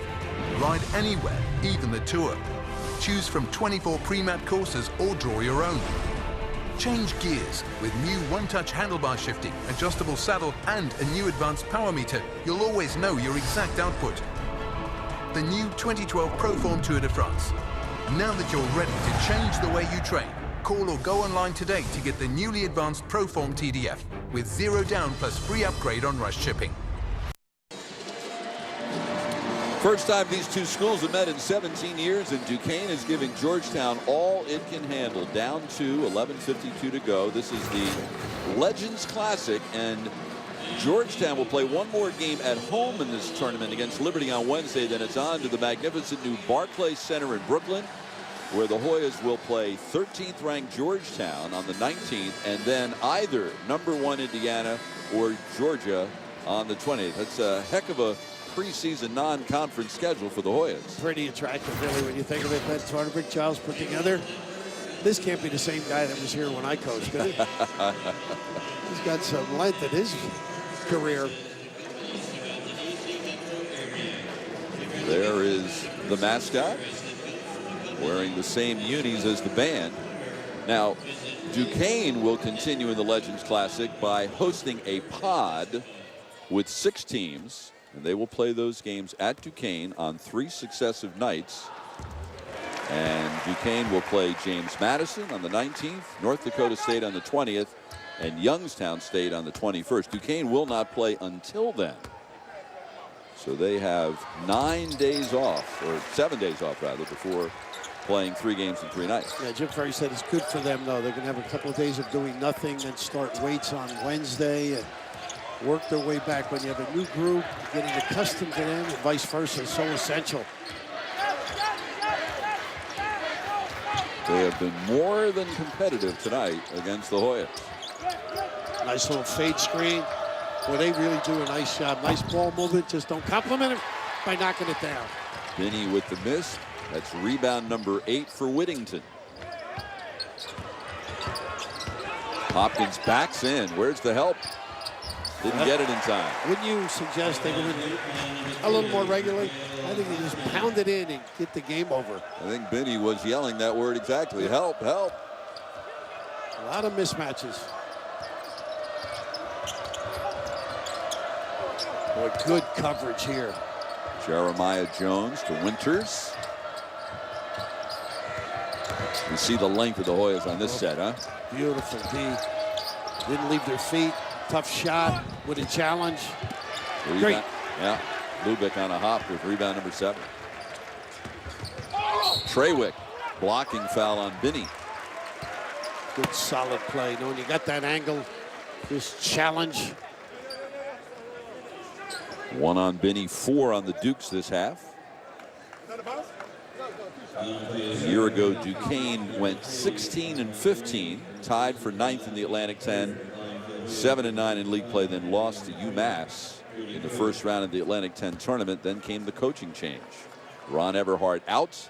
Ride anywhere, even the Tour. Choose from 24 pre-mat courses or draw your own. Change gears with new one-touch handlebar shifting, adjustable saddle, and a new advanced power meter. You'll always know your exact output. The new 2012 Proform Tour de France. Now that you're ready to change the way you train, call or go online today to get the newly advanced Proform TDF with 0 down plus free upgrade on rush shipping. First time these two schools have met in 17 years, and Duquesne is giving Georgetown all it can handle. Down to 11:52 to go. This is the Legends Classic, and Georgetown will play one more game at home in this tournament against Liberty on Wednesday. Then it's on to the magnificent new Barclays Center in Brooklyn, where the Hoyas will play 13th ranked Georgetown on the 19th, and then either #1 Indiana or Georgia on the 20th. That's a heck of a preseason non-conference schedule for the Hoyas. Pretty attractive, really, when you think of it. That Tarnabrik Child's put together. This can't be the same guy that was here when I coached, could it? He's got some length in his career. There is the mascot wearing the same unis as the band. Now, Duquesne will continue in the Legends Classic by hosting a pod with 6 teams, and they will play those games at Duquesne on 3 successive nights. And Duquesne will play James Madison on the 19th, North Dakota State on the 20th, and Youngstown State on the 21st. Duquesne will not play until then. So they have 9 days off, or 7 days off rather, before playing 3 games in 3 nights. Yeah, Jim Ferry said it's good for them, though. They're going to have a couple of days of doing nothing, then start weights on Wednesday and work their way back. When you have a new group, getting accustomed to them and vice versa is so essential. They have been more than competitive tonight against the Hoyas. Nice little fade screen where they really do a nice job. Nice ball movement. Just don't compliment him by knocking it down. Binney with the miss. That's rebound number 8 for Whittington. Hopkins backs in. Where's the help? Didn't get it in time. Wouldn't you suggest they go in a little more regularly? I think they just pound it in and get the game over. I think Binney was yelling that word exactly. Help, help. A lot of mismatches. Boy, good coverage here. Jeremiah Jones to Winters. You see the length of the Hoyas on this set, huh? Beautiful D. Didn't leave their feet. Tough shot with a challenge. Great. Yeah, Lubick on a hop with rebound number 7. Trawick blocking foul on Binney. Good solid play. Knowing you got that angle, this challenge. 1 on Binney, 4 on the Dukes this half. A year ago, Duquesne went 16-15, tied for 9th in the Atlantic 10, 7-9 in league play, then lost to UMass in the first round of the Atlantic 10 tournament. Then came the coaching change. Ron Everhart out,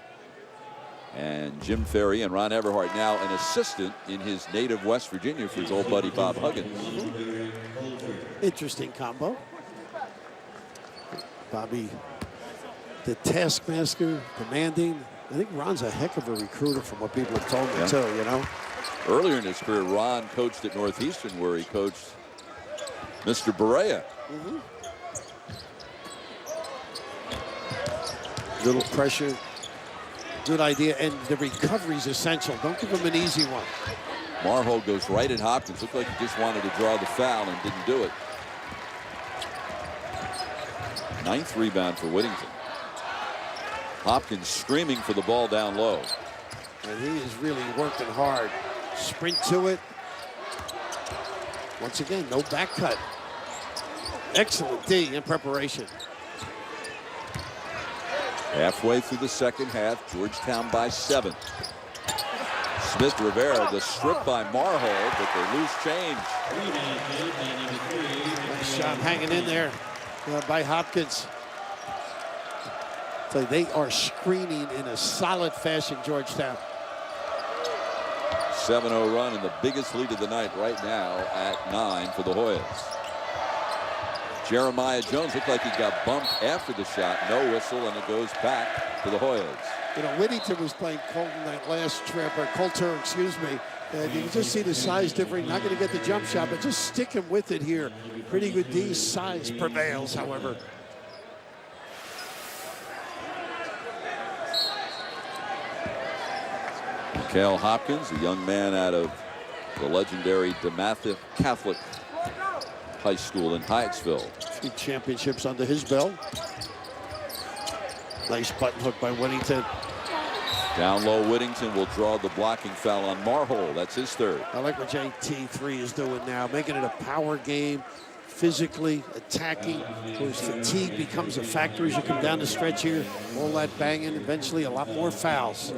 and Jim Ferry and Ron Everhart now an assistant in his native West Virginia for his old buddy Bob Huggins. Interesting combo. Bobby, the taskmaster, demanding. I think Ron's a heck of a recruiter from what people have told me too, you know. Earlier in his career, Ron coached at Northeastern, where he coached Mr. Berea. Little pressure, good idea, and the recovery is essential. Don't give him an easy one. Marho goes right at Hopkins. Looked like he just wanted to draw the foul and didn't do it. 9th rebound for Whittington. Hopkins screaming for the ball down low. And he is really working hard. Sprint to it. Once again, no back cut. Excellent D in preparation. Halfway through the second half, Georgetown by 7. Smith Rivera, the strip by Marho, but they lose change. Nice shot hanging in there by Hopkins. So they are screening in a solid fashion, Georgetown. 7-0 run and the biggest lead of the night right now at 9 for the Hoyas. Jeremiah Jones looked like he got bumped after the shot. No whistle, and it goes back to the Hoyas. You know, Whittington was playing Colton that last trip, or Coulter, excuse me. And you can just see the size difference. Not going to get the jump shot, but just stick him with it here. Pretty good D. Size prevails, however. Cal Hopkins, a young man out of the legendary DeMatha Catholic High School in Hyattsville. 3 championships under his belt. Nice button hook by Whittington. Down low, Whittington will draw the blocking foul on Marhol. That's his 3rd. I like what JT3 is doing now, making it a power game, physically attacking. Of course, fatigue becomes a factor as you come down the stretch here. All that banging, eventually a lot more fouls.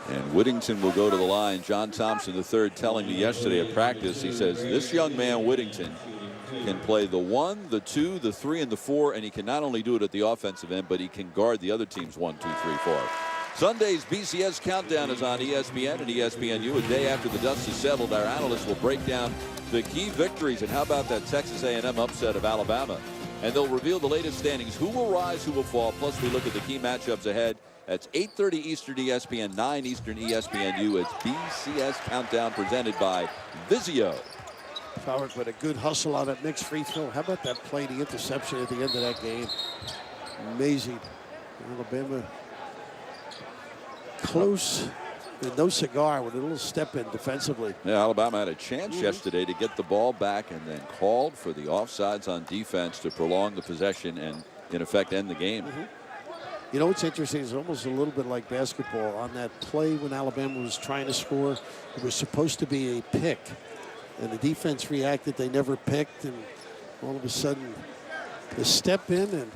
And Whittington will go to the line. John Thompson III telling me yesterday at practice, he says this young man Whittington can play the 1, the 2, the 3, and the 4, and he can not only do it at the offensive end, but he can guard the other team's 1, 2, 3, 4. Sunday's BCS Countdown is on ESPN and ESPNU. A day after the dust is settled, our analysts will break down the key victories. And how about that Texas A&M upset of Alabama? And they'll reveal the latest standings. Who will rise, who will fall? Plus, we look at the key matchups ahead. That's 8:30 Eastern ESPN, 9 Eastern ESPNU. It's BCS Countdown presented by Vizio. Howard with a good hustle on that mixed free throw. How about that play, the interception at the end of that game? Amazing. Alabama close, with no cigar, with a little step in defensively. Yeah, Alabama had a chance yesterday to get the ball back and then called for the offsides on defense to prolong the possession and, in effect, end the game. You know what's interesting? It's almost a little bit like basketball. On that play when Alabama was trying to score, it was supposed to be a pick. And the defense reacted. They never picked. And all of a sudden, they step in and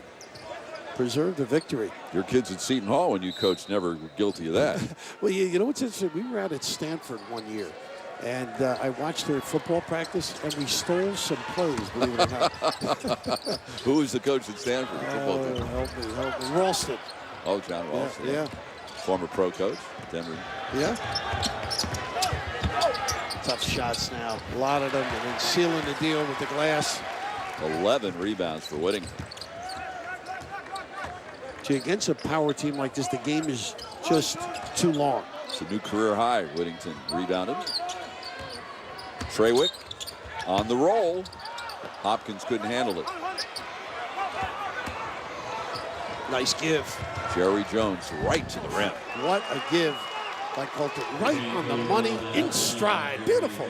preserve the victory. Your kids at Seton Hall when you coached never were guilty of that. Well, you know what's interesting? We were out at Stanford one year. And I watched their football practice, and we stole some plays, believe it or not. Who was the coach at Stanford? Help me. Ralston. Oh, John Ralston. Yeah. Former pro coach, Denver. Yeah. Tough shots now. A lot of them, and then sealing the deal with the glass. 11 rebounds for Whittington. See, against a power team like this, the game is just too long. It's a new career high. Whittington rebounded. Trawick on the roll. Hopkins couldn't handle it. Nice give. Jerry Jones right to the rim. What a give by Coulter. Right on the money, in stride. Beautiful.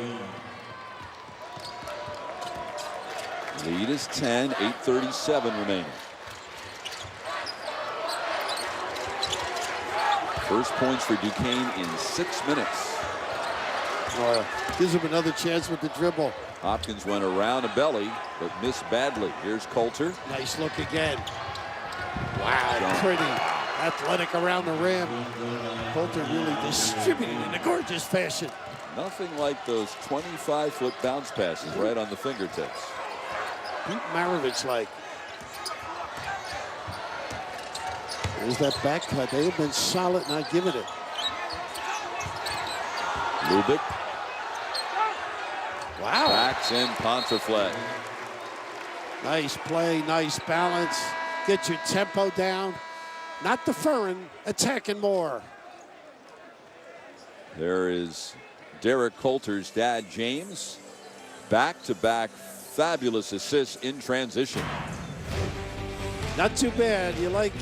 Lead is 10, 8:37 remaining. First points for Duquesne in 6 minutes. Gives him another chance with the dribble. Hopkins went around a belly, but missed badly. Here's Coulter. Nice look again. Wow, pretty athletic around the rim. Coulter really distributed in a gorgeous fashion. Nothing like those 25-foot bounce passes right on the fingertips. Pete Maravich like. There's that back cut. They have been solid not giving it. Lubick. Wow. Backs in Pontefract. Nice play, nice balance. Get your tempo down. Not deferring, attacking more. There is Derek Coulter's dad, James. Back-to-back fabulous assists in transition. Not too bad. You like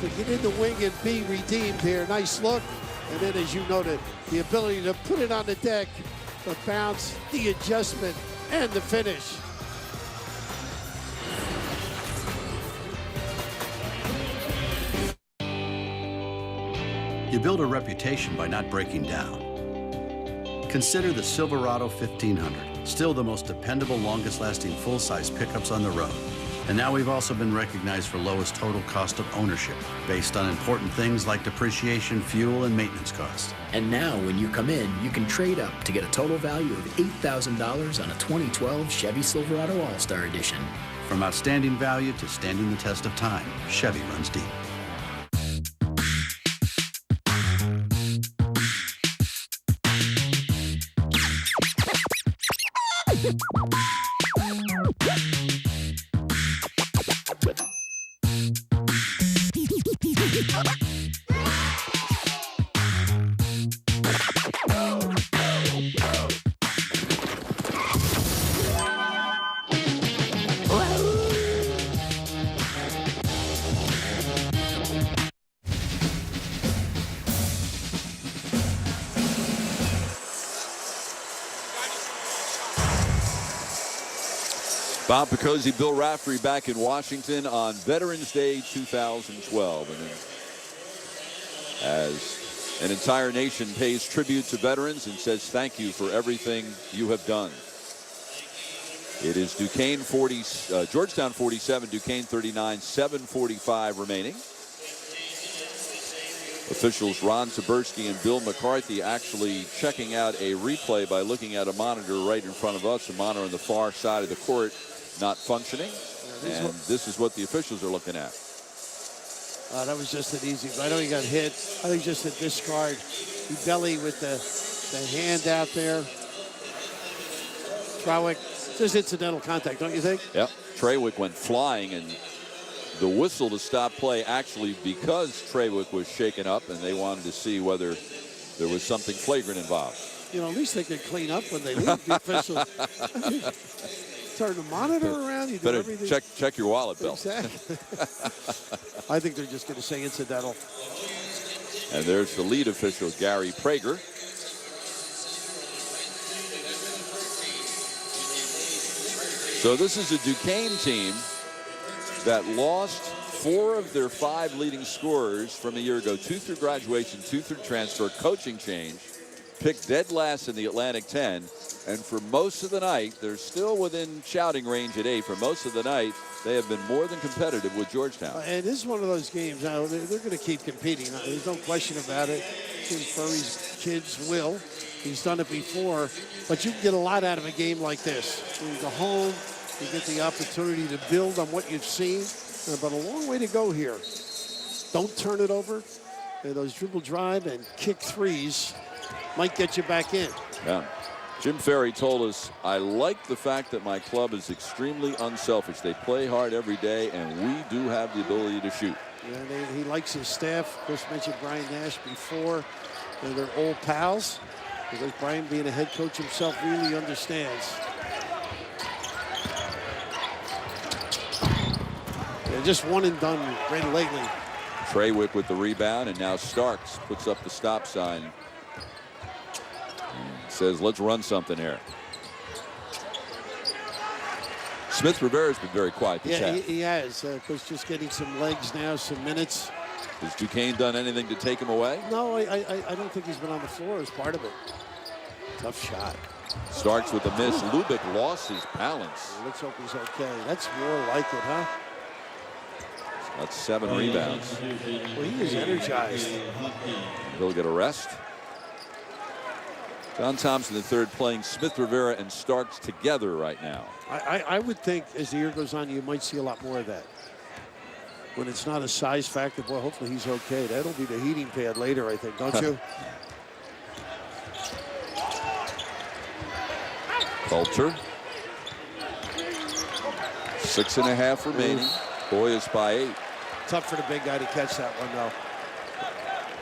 to get in the wing and be redeemed here. Nice look. And then, as you noted, the ability to put it on the deck, the bounce, the adjustment, and the finish. You build a reputation by not breaking down. Consider the Silverado 1500, still the most dependable, longest-lasting full-size pickups on the road. And now we've also been recognized for lowest total cost of ownership, based on important things like depreciation, fuel, and maintenance costs. And now when you come in, you can trade up to get a total value of $8,000 on a 2012 Chevy Silverado All-Star Edition. From outstanding value to standing the test of time, Chevy runs deep. Bob Picozzi, Bill Raftery back in Washington on Veterans Day 2012. And as an entire nation pays tribute to veterans and says thank you for everything you have done. It is Duquesne 40, Georgetown 47, Duquesne 39, 7:45 remaining. Officials Ron Taberski and Bill McCarthy actually checking out a replay by looking at a monitor right in front of us, a monitor on the far side of the court not functioning. And this is what the officials are looking at. That was just an easy. I know he got hit. I think just a discard. He belly with the hand out there. Trawick, just incidental contact, don't you think? Yep. Trawick went flying, and the whistle to stop play actually because Trawick was shaken up, and they wanted to see whether there was something flagrant involved. You know, at least they could clean up when they leave, the officials. Turn the monitor around. You do Better everything. check your wallet, Bill. Exactly. I think they're just going to say incidental. And there's the lead official, Gary Prager. So this is a Duquesne team that lost 4 of their 5 leading scorers from a year ago, 2 through graduation, 2 through transfer, coaching change, picked dead last in the Atlantic 10. And for most of the night, they're still within shouting range at 8. For most of the night, they have been more than competitive with Georgetown. And this is one of those games. Now, they're going to keep competing. There's no question about it. Jim Furry's kids will. He's done it before. But you can get a lot out of a game like this. You go home, you get the opportunity to build on what you've seen. But a long way to go here. Don't turn it over. Those dribble drive and kick threes might get you back in. Yeah. Jim Ferry told us, I like the fact that my club is extremely unselfish. They play hard every day, and we do have the ability to shoot. Yeah, he likes his staff. Of course, mentioned Brian Nash before. They're old pals. Because Brian, being a head coach himself, really understands. They're just one and done right lately. Trawick with the rebound, and now Starks puts up the stop sign. Says, let's run something here. Smith Rivera's been very quiet this half. He has. Coach just getting some legs now, some minutes. Has Duquesne done anything to take him away? No, I don't think he's been on the floor as part of it. Tough shot. Starks with a miss. Lubick lost his balance. Let's hope he's okay. That's more like it, huh? That's 7 rebounds. Well, he is energized. He'll get a rest. John Thompson III playing Smith Rivera and Starks together right now. I would think as the year goes on, you might see a lot more of that. When it's not a size factor, boy, hopefully he's okay. That'll be the heating pad later, I think, don't you? Coulter. 6.5 remaining. Hoyas by 8. Tough for the big guy to catch that one, though.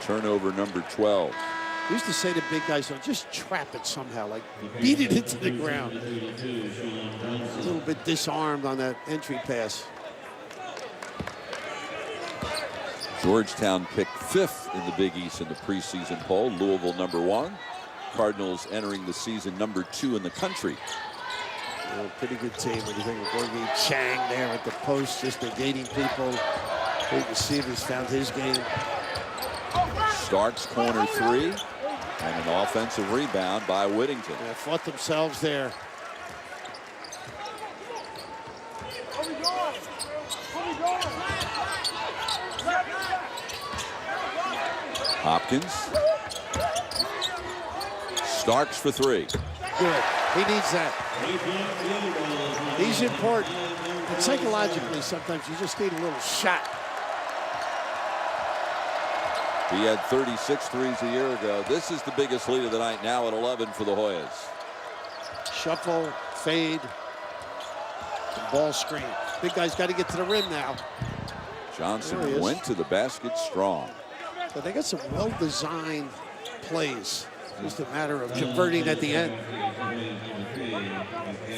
Turnover number 12. I used to say to big guys, don't just trap it somehow, like beat it into the ground. A little bit disarmed on that entry pass. Georgetown picked 5th in the Big East in the preseason poll. Louisville number 1. Cardinals entering the season number 2 in the country. Well, pretty good team. What do you think of Gorgie Chang there at the post, just negating people. Peyton Sievers found his game. Starks corner 3, and an offensive rebound by Whittington. They fought themselves there. Hopkins. Starks for 3. Good. He needs that. He's important. And psychologically, sometimes you just need a little shot. He had 36 threes a year ago. This is the biggest lead of the night now at 11 for the Hoyas. Shuffle, fade, ball screen. Big guy's got to get to the rim now. Johnson went to the basket strong. So they got some well-designed plays. Just a matter of converting at the end.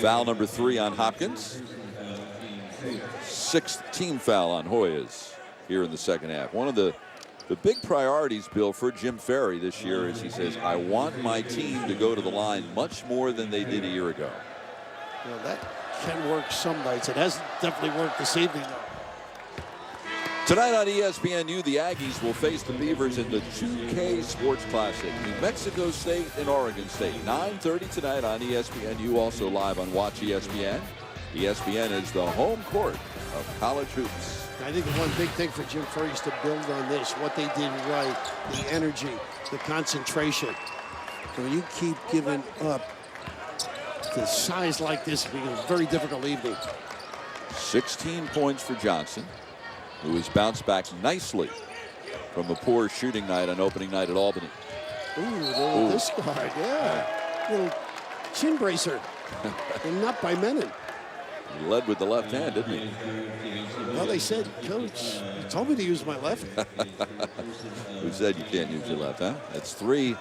Foul number 3 on Hopkins. 6th team foul on Hoyas here in the second half. One of the big priorities, Bill, for Jim Ferry this year is he says, I want my team to go to the line much more than they did a year ago. Well, that can work some nights. It hasn't definitely worked this evening, though. Tonight on ESPNU, the Aggies will face the Beavers in the 2K Sports Classic. New Mexico State and Oregon State. 9:30 tonight on ESPNU, also live on Watch ESPN. ESPN is the home court of college hoops. I think the one big thing for Jim Ferry is to build on this, what they did right, the energy, the concentration. When you keep giving up to size like this, it becomes a very difficult evening. 16 points for Johnson, who has bounced back nicely from a poor shooting night on opening night at Albany. Ooh, this guard, yeah. Little chin bracer, and not by Menon. He led with the left hand, didn't he? Well, they said, Coach, you told me to use my left. Who said you can't use your left, huh? That's 3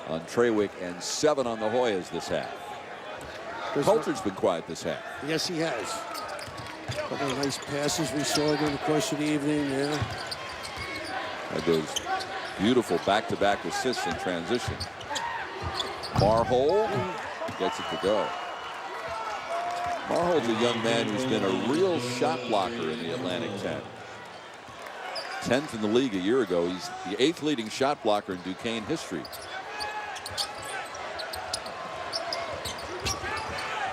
on Trawick and 7 on the Hoyas this half. Coulter's been quiet this half. Yes, he has. A couple of nice passes we saw during the course of the evening, yeah. Had those beautiful back-to-back assists in transition. Marhold gets it to go. Marhold's a young man who's been a real shot blocker in the Atlantic 10. 10th in the league a year ago. He's the 8th leading shot blocker in Duquesne history.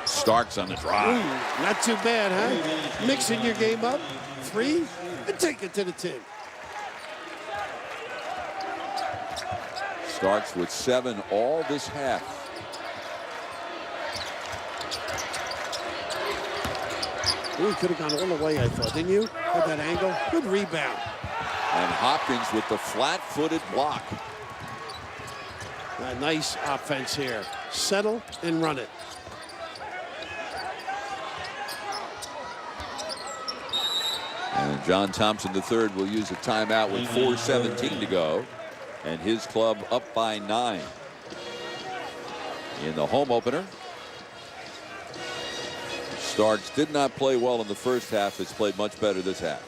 Starks on the drive. Ooh, not too bad, huh? Mixing your game up. 3 and take it to the 10. Starks with 7 all this half. He could have gone all the way, I thought, didn't you? At that angle. Good rebound. And Hopkins with the flat-footed block. A nice offense here. Settle and run it. And John Thompson III will use a timeout with 4:17 to go. And his club up by 9. In the home opener, Starks did not play well in the first half. Has played much better this half.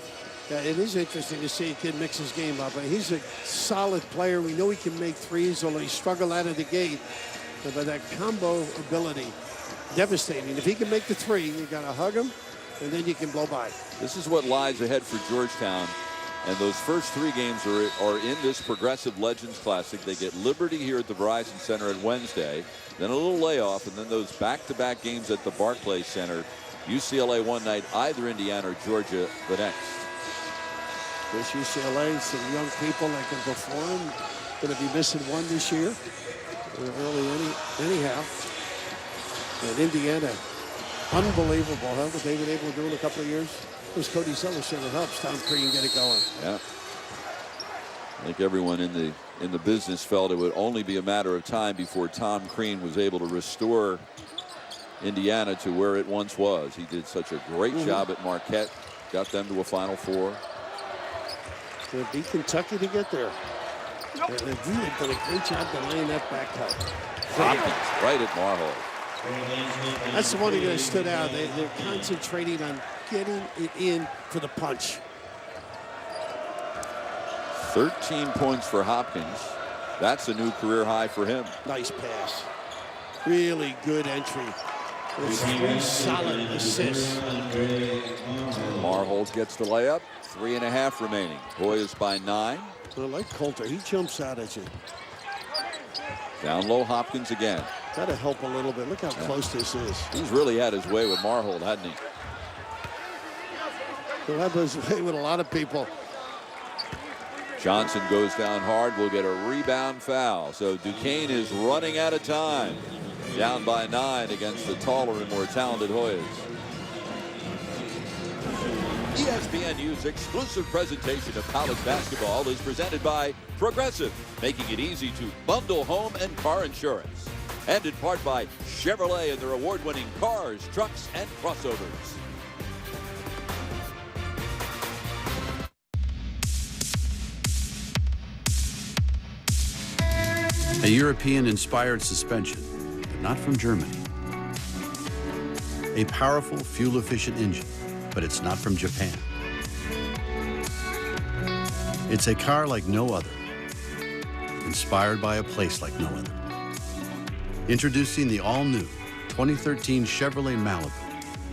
Yeah, it is interesting to see a kid mix his game up. He's a solid player. We know he can make threes, although he struggled out of the gate. But that combo ability, devastating. If he can make the 3, you got to hug him, and then you can blow by. This is what lies ahead for Georgetown. And those first 3 games are in this Progressive Legends Classic. They get Liberty here at the Verizon Center on Wednesday, then a little layoff, and then those back-to-back games at the Barclays Center. UCLA one night, either Indiana or Georgia the next. There's UCLA, some young people that can perform. Going to be missing one this year. Anyhow. And Indiana, unbelievable, huh? What they've been able to do in a couple of years. There's Cody Zeller sure helps Tom Crean get it going. Yeah. I think everyone in the business felt it would only be a matter of time before Tom Crean was able to restore Indiana to where it once was. He did such a great job at Marquette, got them to a Final Four. They beat Kentucky to get there. They've really done a great job delaying that back cut. Hopkins right at Marhold. That's the one that stood out. They're concentrating on getting it in for the punch. 13 points for Hopkins. That's a new career high for him. Nice pass. Really good entry. With 3 solid assists. Marhold gets the layup. 3.5 remaining. Hoyas by 9. I like Coulter. He jumps out at you. Down low, Hopkins again. That'll help a little bit. Look how close this is. He's really had his way with Marhold, hadn't he? He'll have his way with a lot of people. Johnson goes down hard. We'll get a rebound foul. So Duquesne is running out of time. Down by 9 against the taller and more talented Hoyas. ESPNU's exclusive presentation of college basketball is presented by Progressive, making it easy to bundle home and car insurance. And in part by Chevrolet and their award-winning cars, trucks, and crossovers. A European-inspired suspension, but not from Germany. A powerful, fuel-efficient engine, but it's not from Japan. It's a car like no other, inspired by a place like no other. Introducing the all-new 2013 Chevrolet Malibu,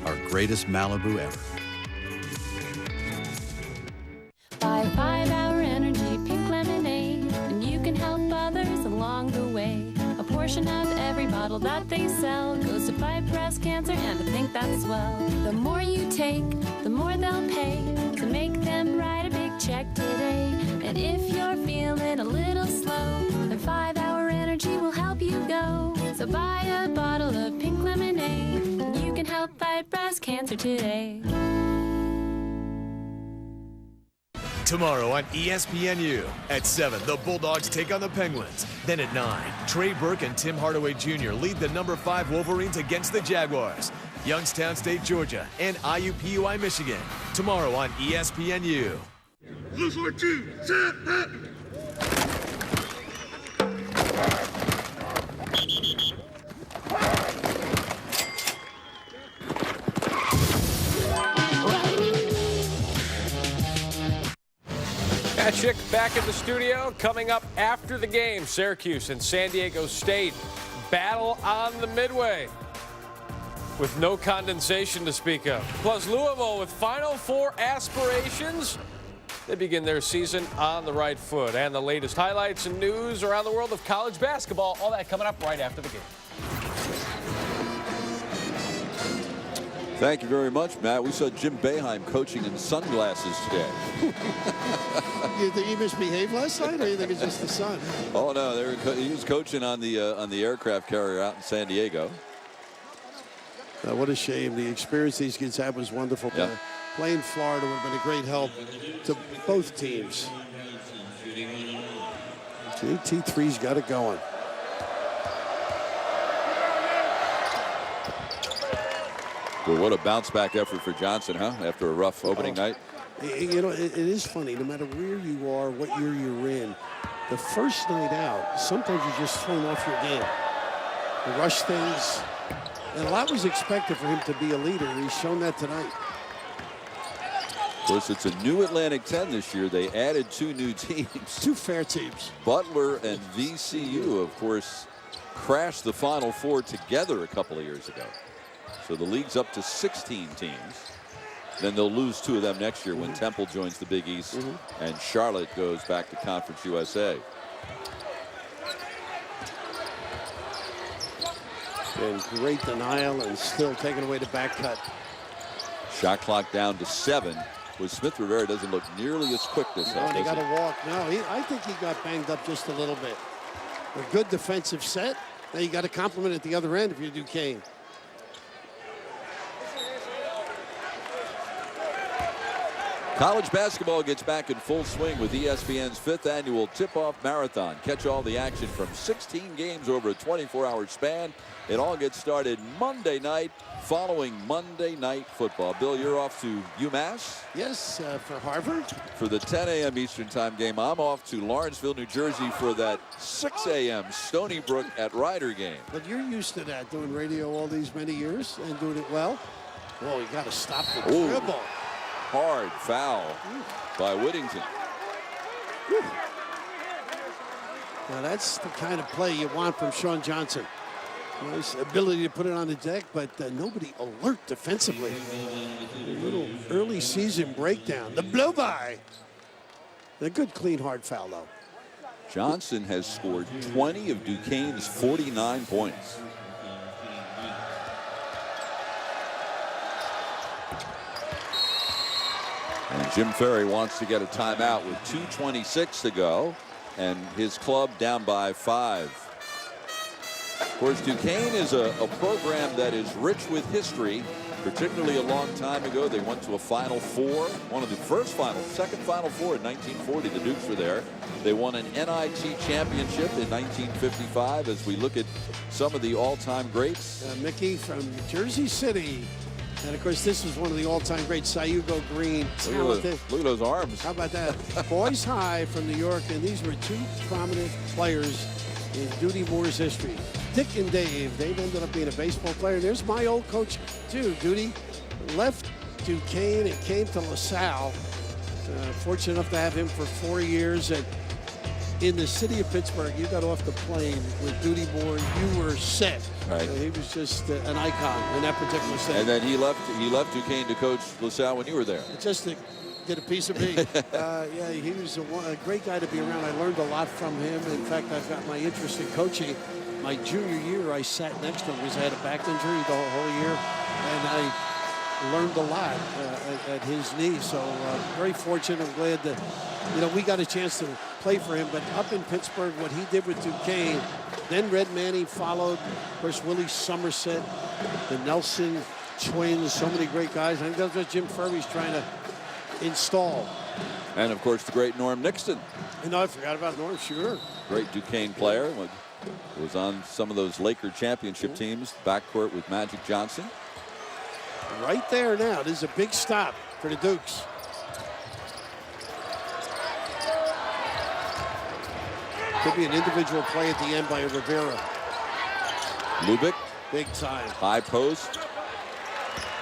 our greatest Malibu ever. Buy 5-Hour Energy Pink Lemonade, and you can help others along the way. A portion of every bottle that they sell goes to fight breast cancer, and I think that's swell. The more you take, the more they'll pay, so make them write a big check today. And if you're feeling a little slow, then 5-Hour Energy will help you go. So buy a bottle of pink lemonade, and you can help fight breast cancer today. Tomorrow on ESPNU. At 7, the Bulldogs take on the Penguins. Then at 9, Trey Burke and Tim Hardaway Jr. lead the number 5 Wolverines against the Jaguars. Youngstown State, Georgia, and IUPUI, Michigan. Tomorrow on ESPNU. Blue 42, set, hit. Chick back in the studio. Coming up after the game, Syracuse and San Diego State battle on the Midway with no condensation to speak of. Plus Louisville with Final Four aspirations They begin their season on the right foot. And the latest highlights and news around the world of college basketball. All that coming up right after the game. Thank you very much, Matt. We saw Jim Boeheim coaching in sunglasses today. You think he misbehaved last night, or you think it's just the sun? Oh no, he was coaching on the aircraft carrier out in San Diego. What a shame. The experience these kids had was wonderful. Yeah. Playing Florida would have been a great help to both teams. T3's got it going. Well, what a bounce-back effort for Johnson, huh? After a rough opening night. You know, it is funny. No matter where you are, what year you're in, the first night out, sometimes you're just thrown off your game. You rush things. And a lot was expected for him to be a leader, and he's shown that tonight. Of course, it's a new Atlantic 10 this year. They added 2 new teams. 2 fair teams. Butler and VCU, of course, crashed the Final Four together a couple of years ago. So the league's up to 16 teams. Then they'll lose 2 of them next year when Temple joins the Big East and Charlotte goes back to Conference USA. And great denial and still taking away the back cut. Shot clock down to 7. With Smith Rivera doesn't look nearly as quick this time. He got to walk. No, I think he got banged up just a little bit. A good defensive set. Now you got to compliment at the other end if you're Duquesne. College basketball gets back in full swing with ESPN's 5th annual Tip-Off Marathon. Catch all the action from 16 games over a 24-hour span. It all gets started Monday night following Monday Night Football. Bill, you're off to UMass? Yes, for Harvard. For the 10 a.m. Eastern Time game. I'm off to Lawrenceville, New Jersey for that 6 a.m. Stony Brook at Rider game. But you're used to that, doing radio all these many years and doing it well. Whoa, you got to stop the dribble. Hard foul by Whittington. Now that's the kind of play you want from Sean Johnson. Nice ability to put it on the deck, but nobody alert defensively. A little early season breakdown. The blow by. A good, clean, hard foul, though. Johnson has scored 20 of Duquesne's 49 points. And Jim Ferry wants to get a timeout with 2:26 to go, and his club down by 5. Of course, Duquesne is a program that is rich with history, particularly a long time ago. They went to a Final Four, one of the second Final Four in 1940. The Dukes were there. They won an NIT championship in 1955. As we look at some of the all-time greats. Mickey from Jersey City. And, of course, this was one of the all-time greats, Sayugo Green. Look at those arms. How about that? Boys High from New York, and these were 2 prominent players in Duty Moore's history. Dick and Dave, they've ended up being a baseball player. There's my old coach, too. Duty left Duquesne and came to LaSalle. Fortunate enough to have him for 4 years. And in the city of Pittsburgh, you got off the plane with Duty Moore, you were set. Right. He was just an icon in that particular city. And then he left Duquesne to coach LaSalle when you were there. Just to get a piece of me. Yeah, he was a great guy to be around. I learned a lot from him. In fact, I've got my interest in coaching. My junior year, I sat next to him because I had a back injury the whole year, and I learned a lot at his knee. So very fortunate. I'm glad that we got a chance to play for him. But up in Pittsburgh, what he did with Duquesne, then Red Manning followed. Of course, Willie Somerset, the Nelson twins, so many great guys. I think that's what Jim Ferry's trying to install. And, of course, the great Norm Nixon. I forgot about Norm, sure. Great Duquesne player. Was on some of those Laker championship teams, backcourt with Magic Johnson. Right there now. This is a big stop for the Dukes. Could be an individual play at the end by Rivera. Lubick. Big time. High post.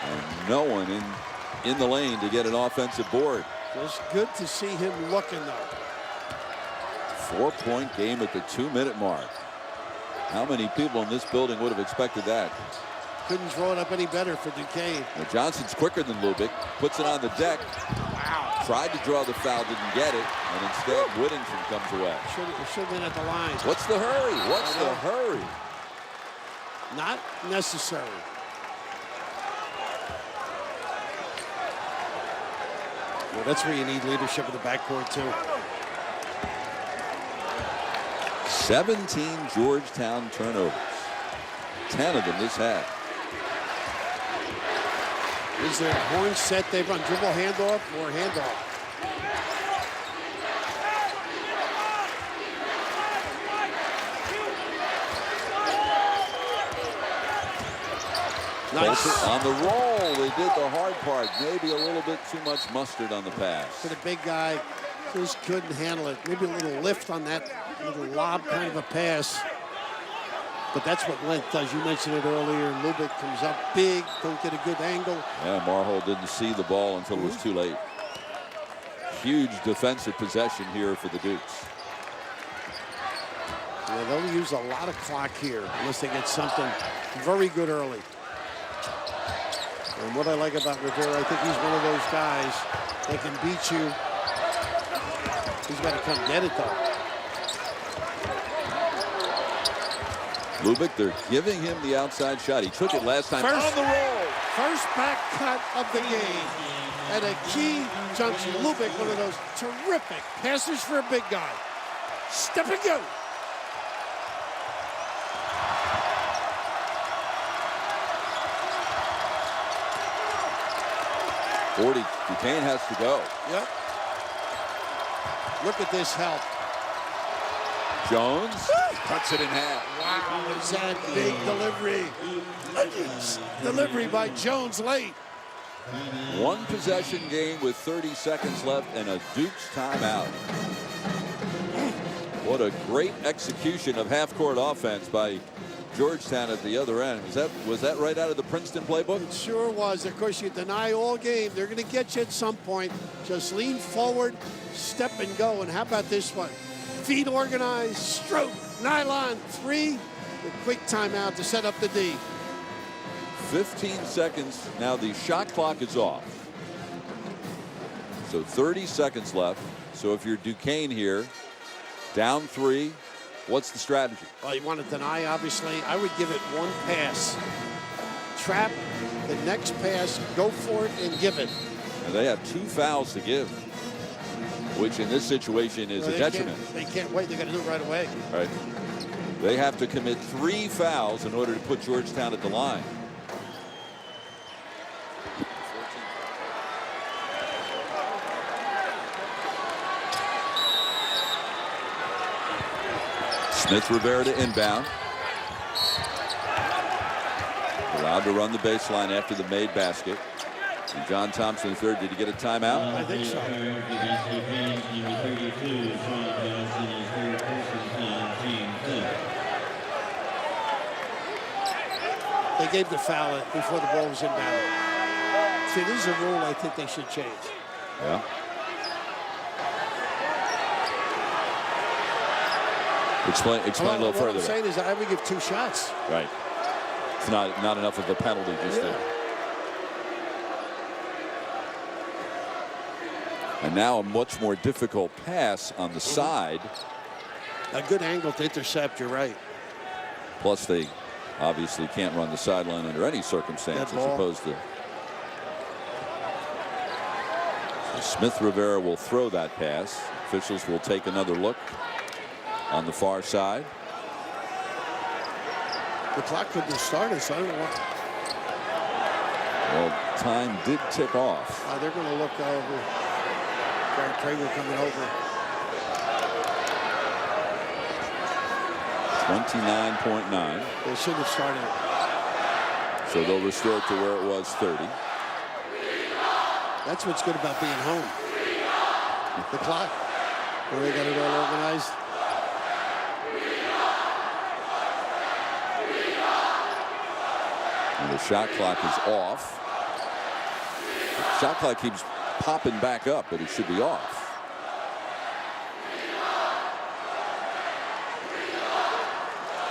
And no one in the lane to get an offensive board. Just good to see him looking, though. 4-point game at the 2-minute mark. How many people in this building would have expected that? Couldn't throw it up any better for Duquesne. Now Johnson's quicker than Lubick. Puts it on the deck. Wow. tried to draw the foul, didn't get it, and instead Whittington comes away. Should have been at the line. What's the hurry? What's the hurry? Not necessary. Well, that's where you need leadership in the backcourt, too. 17 Georgetown turnovers. 10 of them this half. Is there a horn set they run? Dribble handoff or handoff? Nice. On the roll, they did the hard part. Maybe a little bit too much mustard on the pass. For the big guy, just couldn't handle it. Maybe a little lift on that little lob kind of a pass. But that's what length does. You mentioned it earlier. Lubick comes up big, don't get a good angle. Yeah, Marhold didn't see the ball until it was too late. Huge defensive possession here for the Dukes. Yeah, they'll use a lot of clock here unless they get something very good early. And what I like about Rivera, I think he's one of those guys that can beat you. He's got to come get it, though. Lubick, they're giving him the outside shot. He took it last time on the roll. First back cut of the game at a key junction. Lubick, one of those terrific passes for a big guy. Step and go. Duquesne has to go. Yep. Look at this help. Jones cuts it in half. Wow, is that big delivery? Delivery by Jones late. One possession game with 30 seconds left and a Dukes timeout. What a great execution of half-court offense by Georgetown at the other end. Was that right out of the Princeton playbook? It sure was. Of course, you deny all game. They're going to get you at some point. Just lean forward, step and go. And how about this one? Feet organized, stroke, nylon, three. The quick timeout to set up the D. 15 seconds. Now the shot clock is off. So 30 seconds left. So if you're Duquesne here, down 3, what's the strategy? Well, you want to deny, obviously. I would give it one pass. Trap the next pass, go for it, and give it. And they have 2 fouls to give, which in this situation is a detriment. They can't wait. They got to do it right away. All right. They have to commit 3 fouls in order to put Georgetown at the line. Smith Rivera to inbound. Allowed to run the baseline after the made basket. And John Thompson III, did he get a timeout? I think so. They gave the foul before the ball was inbound. See, this is a rule I think they should change. Yeah. Explain a little further. What I'm saying is I would give 2 shots. Right. It's not enough of a penalty just there. And now a much more difficult pass on the side. A good angle to intercept, you're right. Plus they obviously can't run the sideline under any circumstance as opposed to. So Smith Rivera will throw that pass. Officials will take another look on the far side. The clock couldn't have started, so I don't know what. Well, time did tick off. They're going to look over. Gary Traeger coming over. 29.9. They should have started. So they'll restore it to where it was 30. That's what's good about being home. The clock. Where they got it all organized. And the shot clock is off. The shot clock keeps popping back up, but it should be off.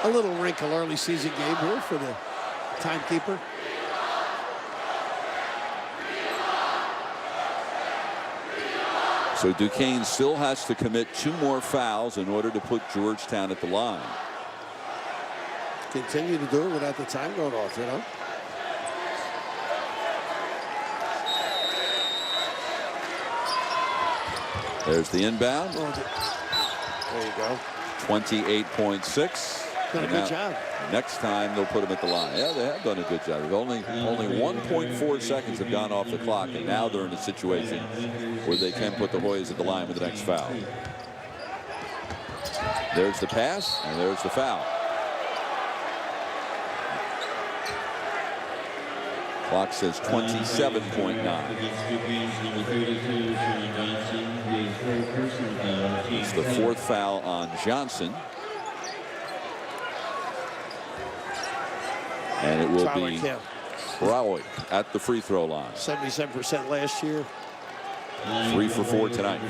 A little wrinkle early season game here for the timekeeper. So Duquesne still has to commit 2 more fouls in order to put Georgetown at the line. Continue to do it without the time going off, you know. There's the inbound. There you go. 28.6. Done a good job. Next time they'll put him at the line. Yeah, they have done a good job. Only 1.4 seconds have gone off the clock, and now they're in a situation where they can put the Hoyas at the line with the next foul. There's the pass, and there's the foul. Clock says 27.9. It's the 4th foul on Johnson. And it will be Browick at the free throw line. 77% last year. 3 for 4 tonight.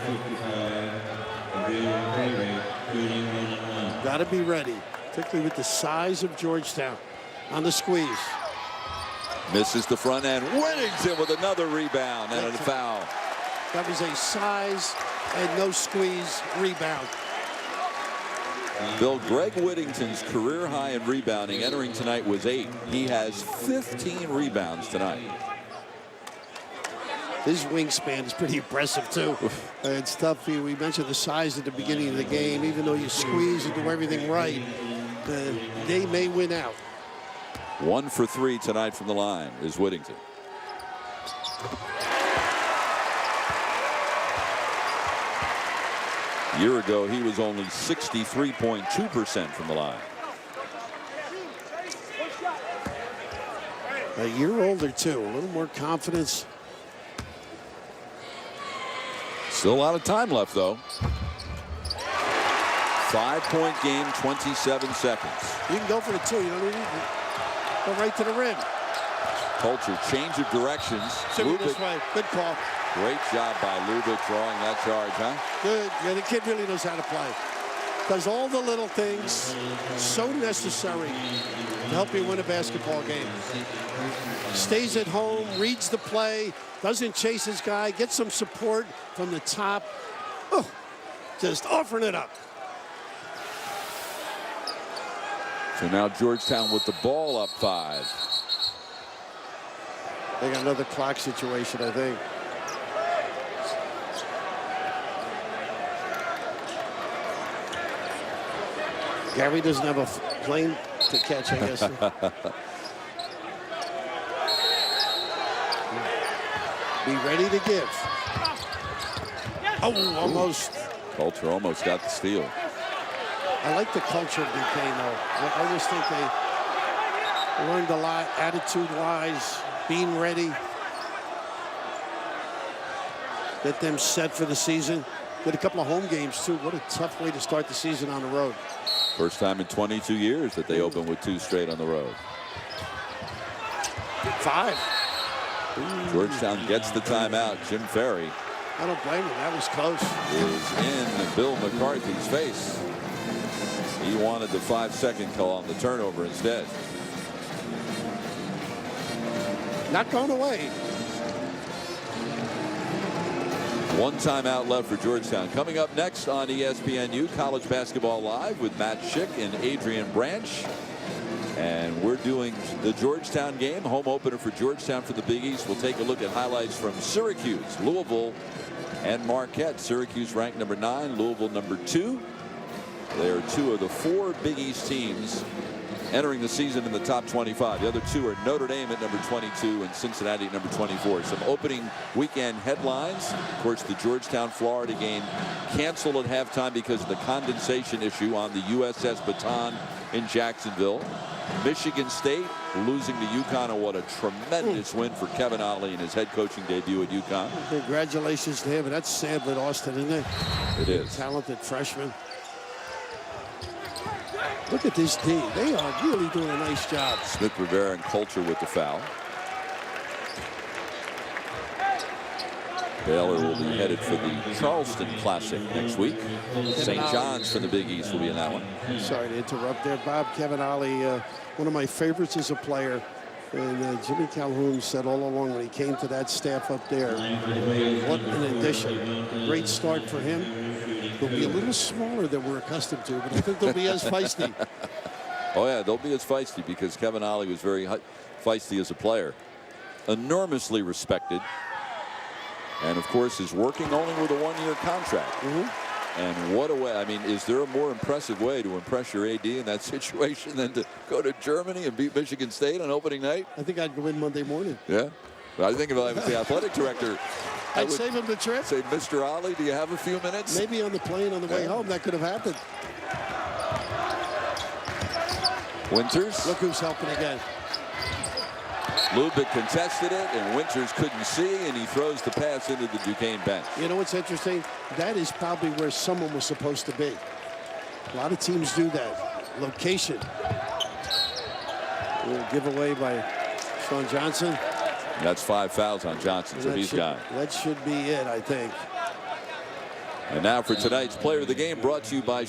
Got to be ready, particularly with the size of Georgetown on the squeeze. Misses the front end. Whittington with another rebound and a foul. That was a size and no squeeze rebound. Bill, Greg Whittington's career high in rebounding entering tonight was 8. He has 15 rebounds tonight. His wingspan is pretty impressive, too. It's tough. We mentioned the size at the beginning of the game. Even though you squeeze and do everything right, they may win out. 1 for 3 tonight from the line is Whittington. A year ago, he was only 63.2% from the line. A year older, too. A little more confidence. Still a lot of time left, though. 5-point game, 27 seconds. You can go for the 2. You don't need to go right to the rim. Culture, change of directions. This way. Good call. Great job by Lubick drawing that charge, huh? Good. Yeah, the kid really knows how to play. Does all the little things so necessary to help you win a basketball game. Stays at home, reads the play, doesn't chase his guy, gets some support from the top. Oh, just offering it up. So now Georgetown with the ball up 5. They got another clock situation, I think. Gary doesn't have a plane to catch, I guess. Be ready to give. Oh, almost. Culture almost got the steal. I like the culture of Duquesne, though. I just think they learned a lot, attitude-wise, being ready. Get them set for the season. Did a couple of home games, too. What a tough way to start the season on the road. First time in 22 years that they open with 2 straight on the road. 5. Georgetown gets the timeout. Jim Ferry I don't blame him. That was close. is in Bill McCarthy's face. He wanted the 5-second call on the turnover instead. Not going away. 1 timeout left for Georgetown. Coming up next on ESPNU, College Basketball Live with Matt Schick and Adrian Branch. And we're doing the Georgetown game, home opener for Georgetown for the Big East. We'll take a look at highlights from Syracuse, Louisville, and Marquette. Syracuse ranked number 9, Louisville number 2. They are 2 of the 4 Big East teams entering the season in the top 25. The other 2 are Notre Dame at number 22 and Cincinnati at number 24. Some opening weekend headlines. Of course, the Georgetown-Florida game canceled at halftime because of the condensation issue on the USS Baton in Jacksonville. Michigan State losing to UConn, and what a tremendous win for Kevin Ollie in his head coaching debut at UConn. Congratulations to him. And that's Sandlin Austin, isn't it? It is. Talented freshman. Look at this team. They are really doing a nice job. Smith, Rivera, and Culture with the foul. Baylor will be headed for the Charleston Classic next week. St. John's from the Big East will be in that one. Sorry to interrupt there, Bob. Kevin Ollie, one of my favorites as a player. And Jimmy Calhoun said all along when he came to that staff up there, what an addition. Great start for him. They'll be a little smaller than we're accustomed to, but I think they'll be as feisty. Oh, yeah, they'll be as feisty because Kevin Ollie was very feisty as a player. Enormously respected. And, of course, is working only with a one-year contract. And what a way. I mean, is there a more impressive way to impress your AD in that situation than to go to Germany and beat Michigan State on opening night? I think I'd go in Monday morning. Yeah. I think if I was the athletic director, I'd save him the trip. Say, Mr. Ollie, do you have a few minutes? Maybe on the plane on the way home, that could have happened. Winters. Look who's helping again. Lubick contested it, and Winters couldn't see, and he throws the pass into the Duquesne bench. You know what's interesting? That is probably where someone was supposed to be. A lot of teams do that. Location. A little giveaway by Sean Johnson. That's 5 fouls on Johnson, so he's gone. That should be it, I think. And now for tonight's player of the game, brought to you by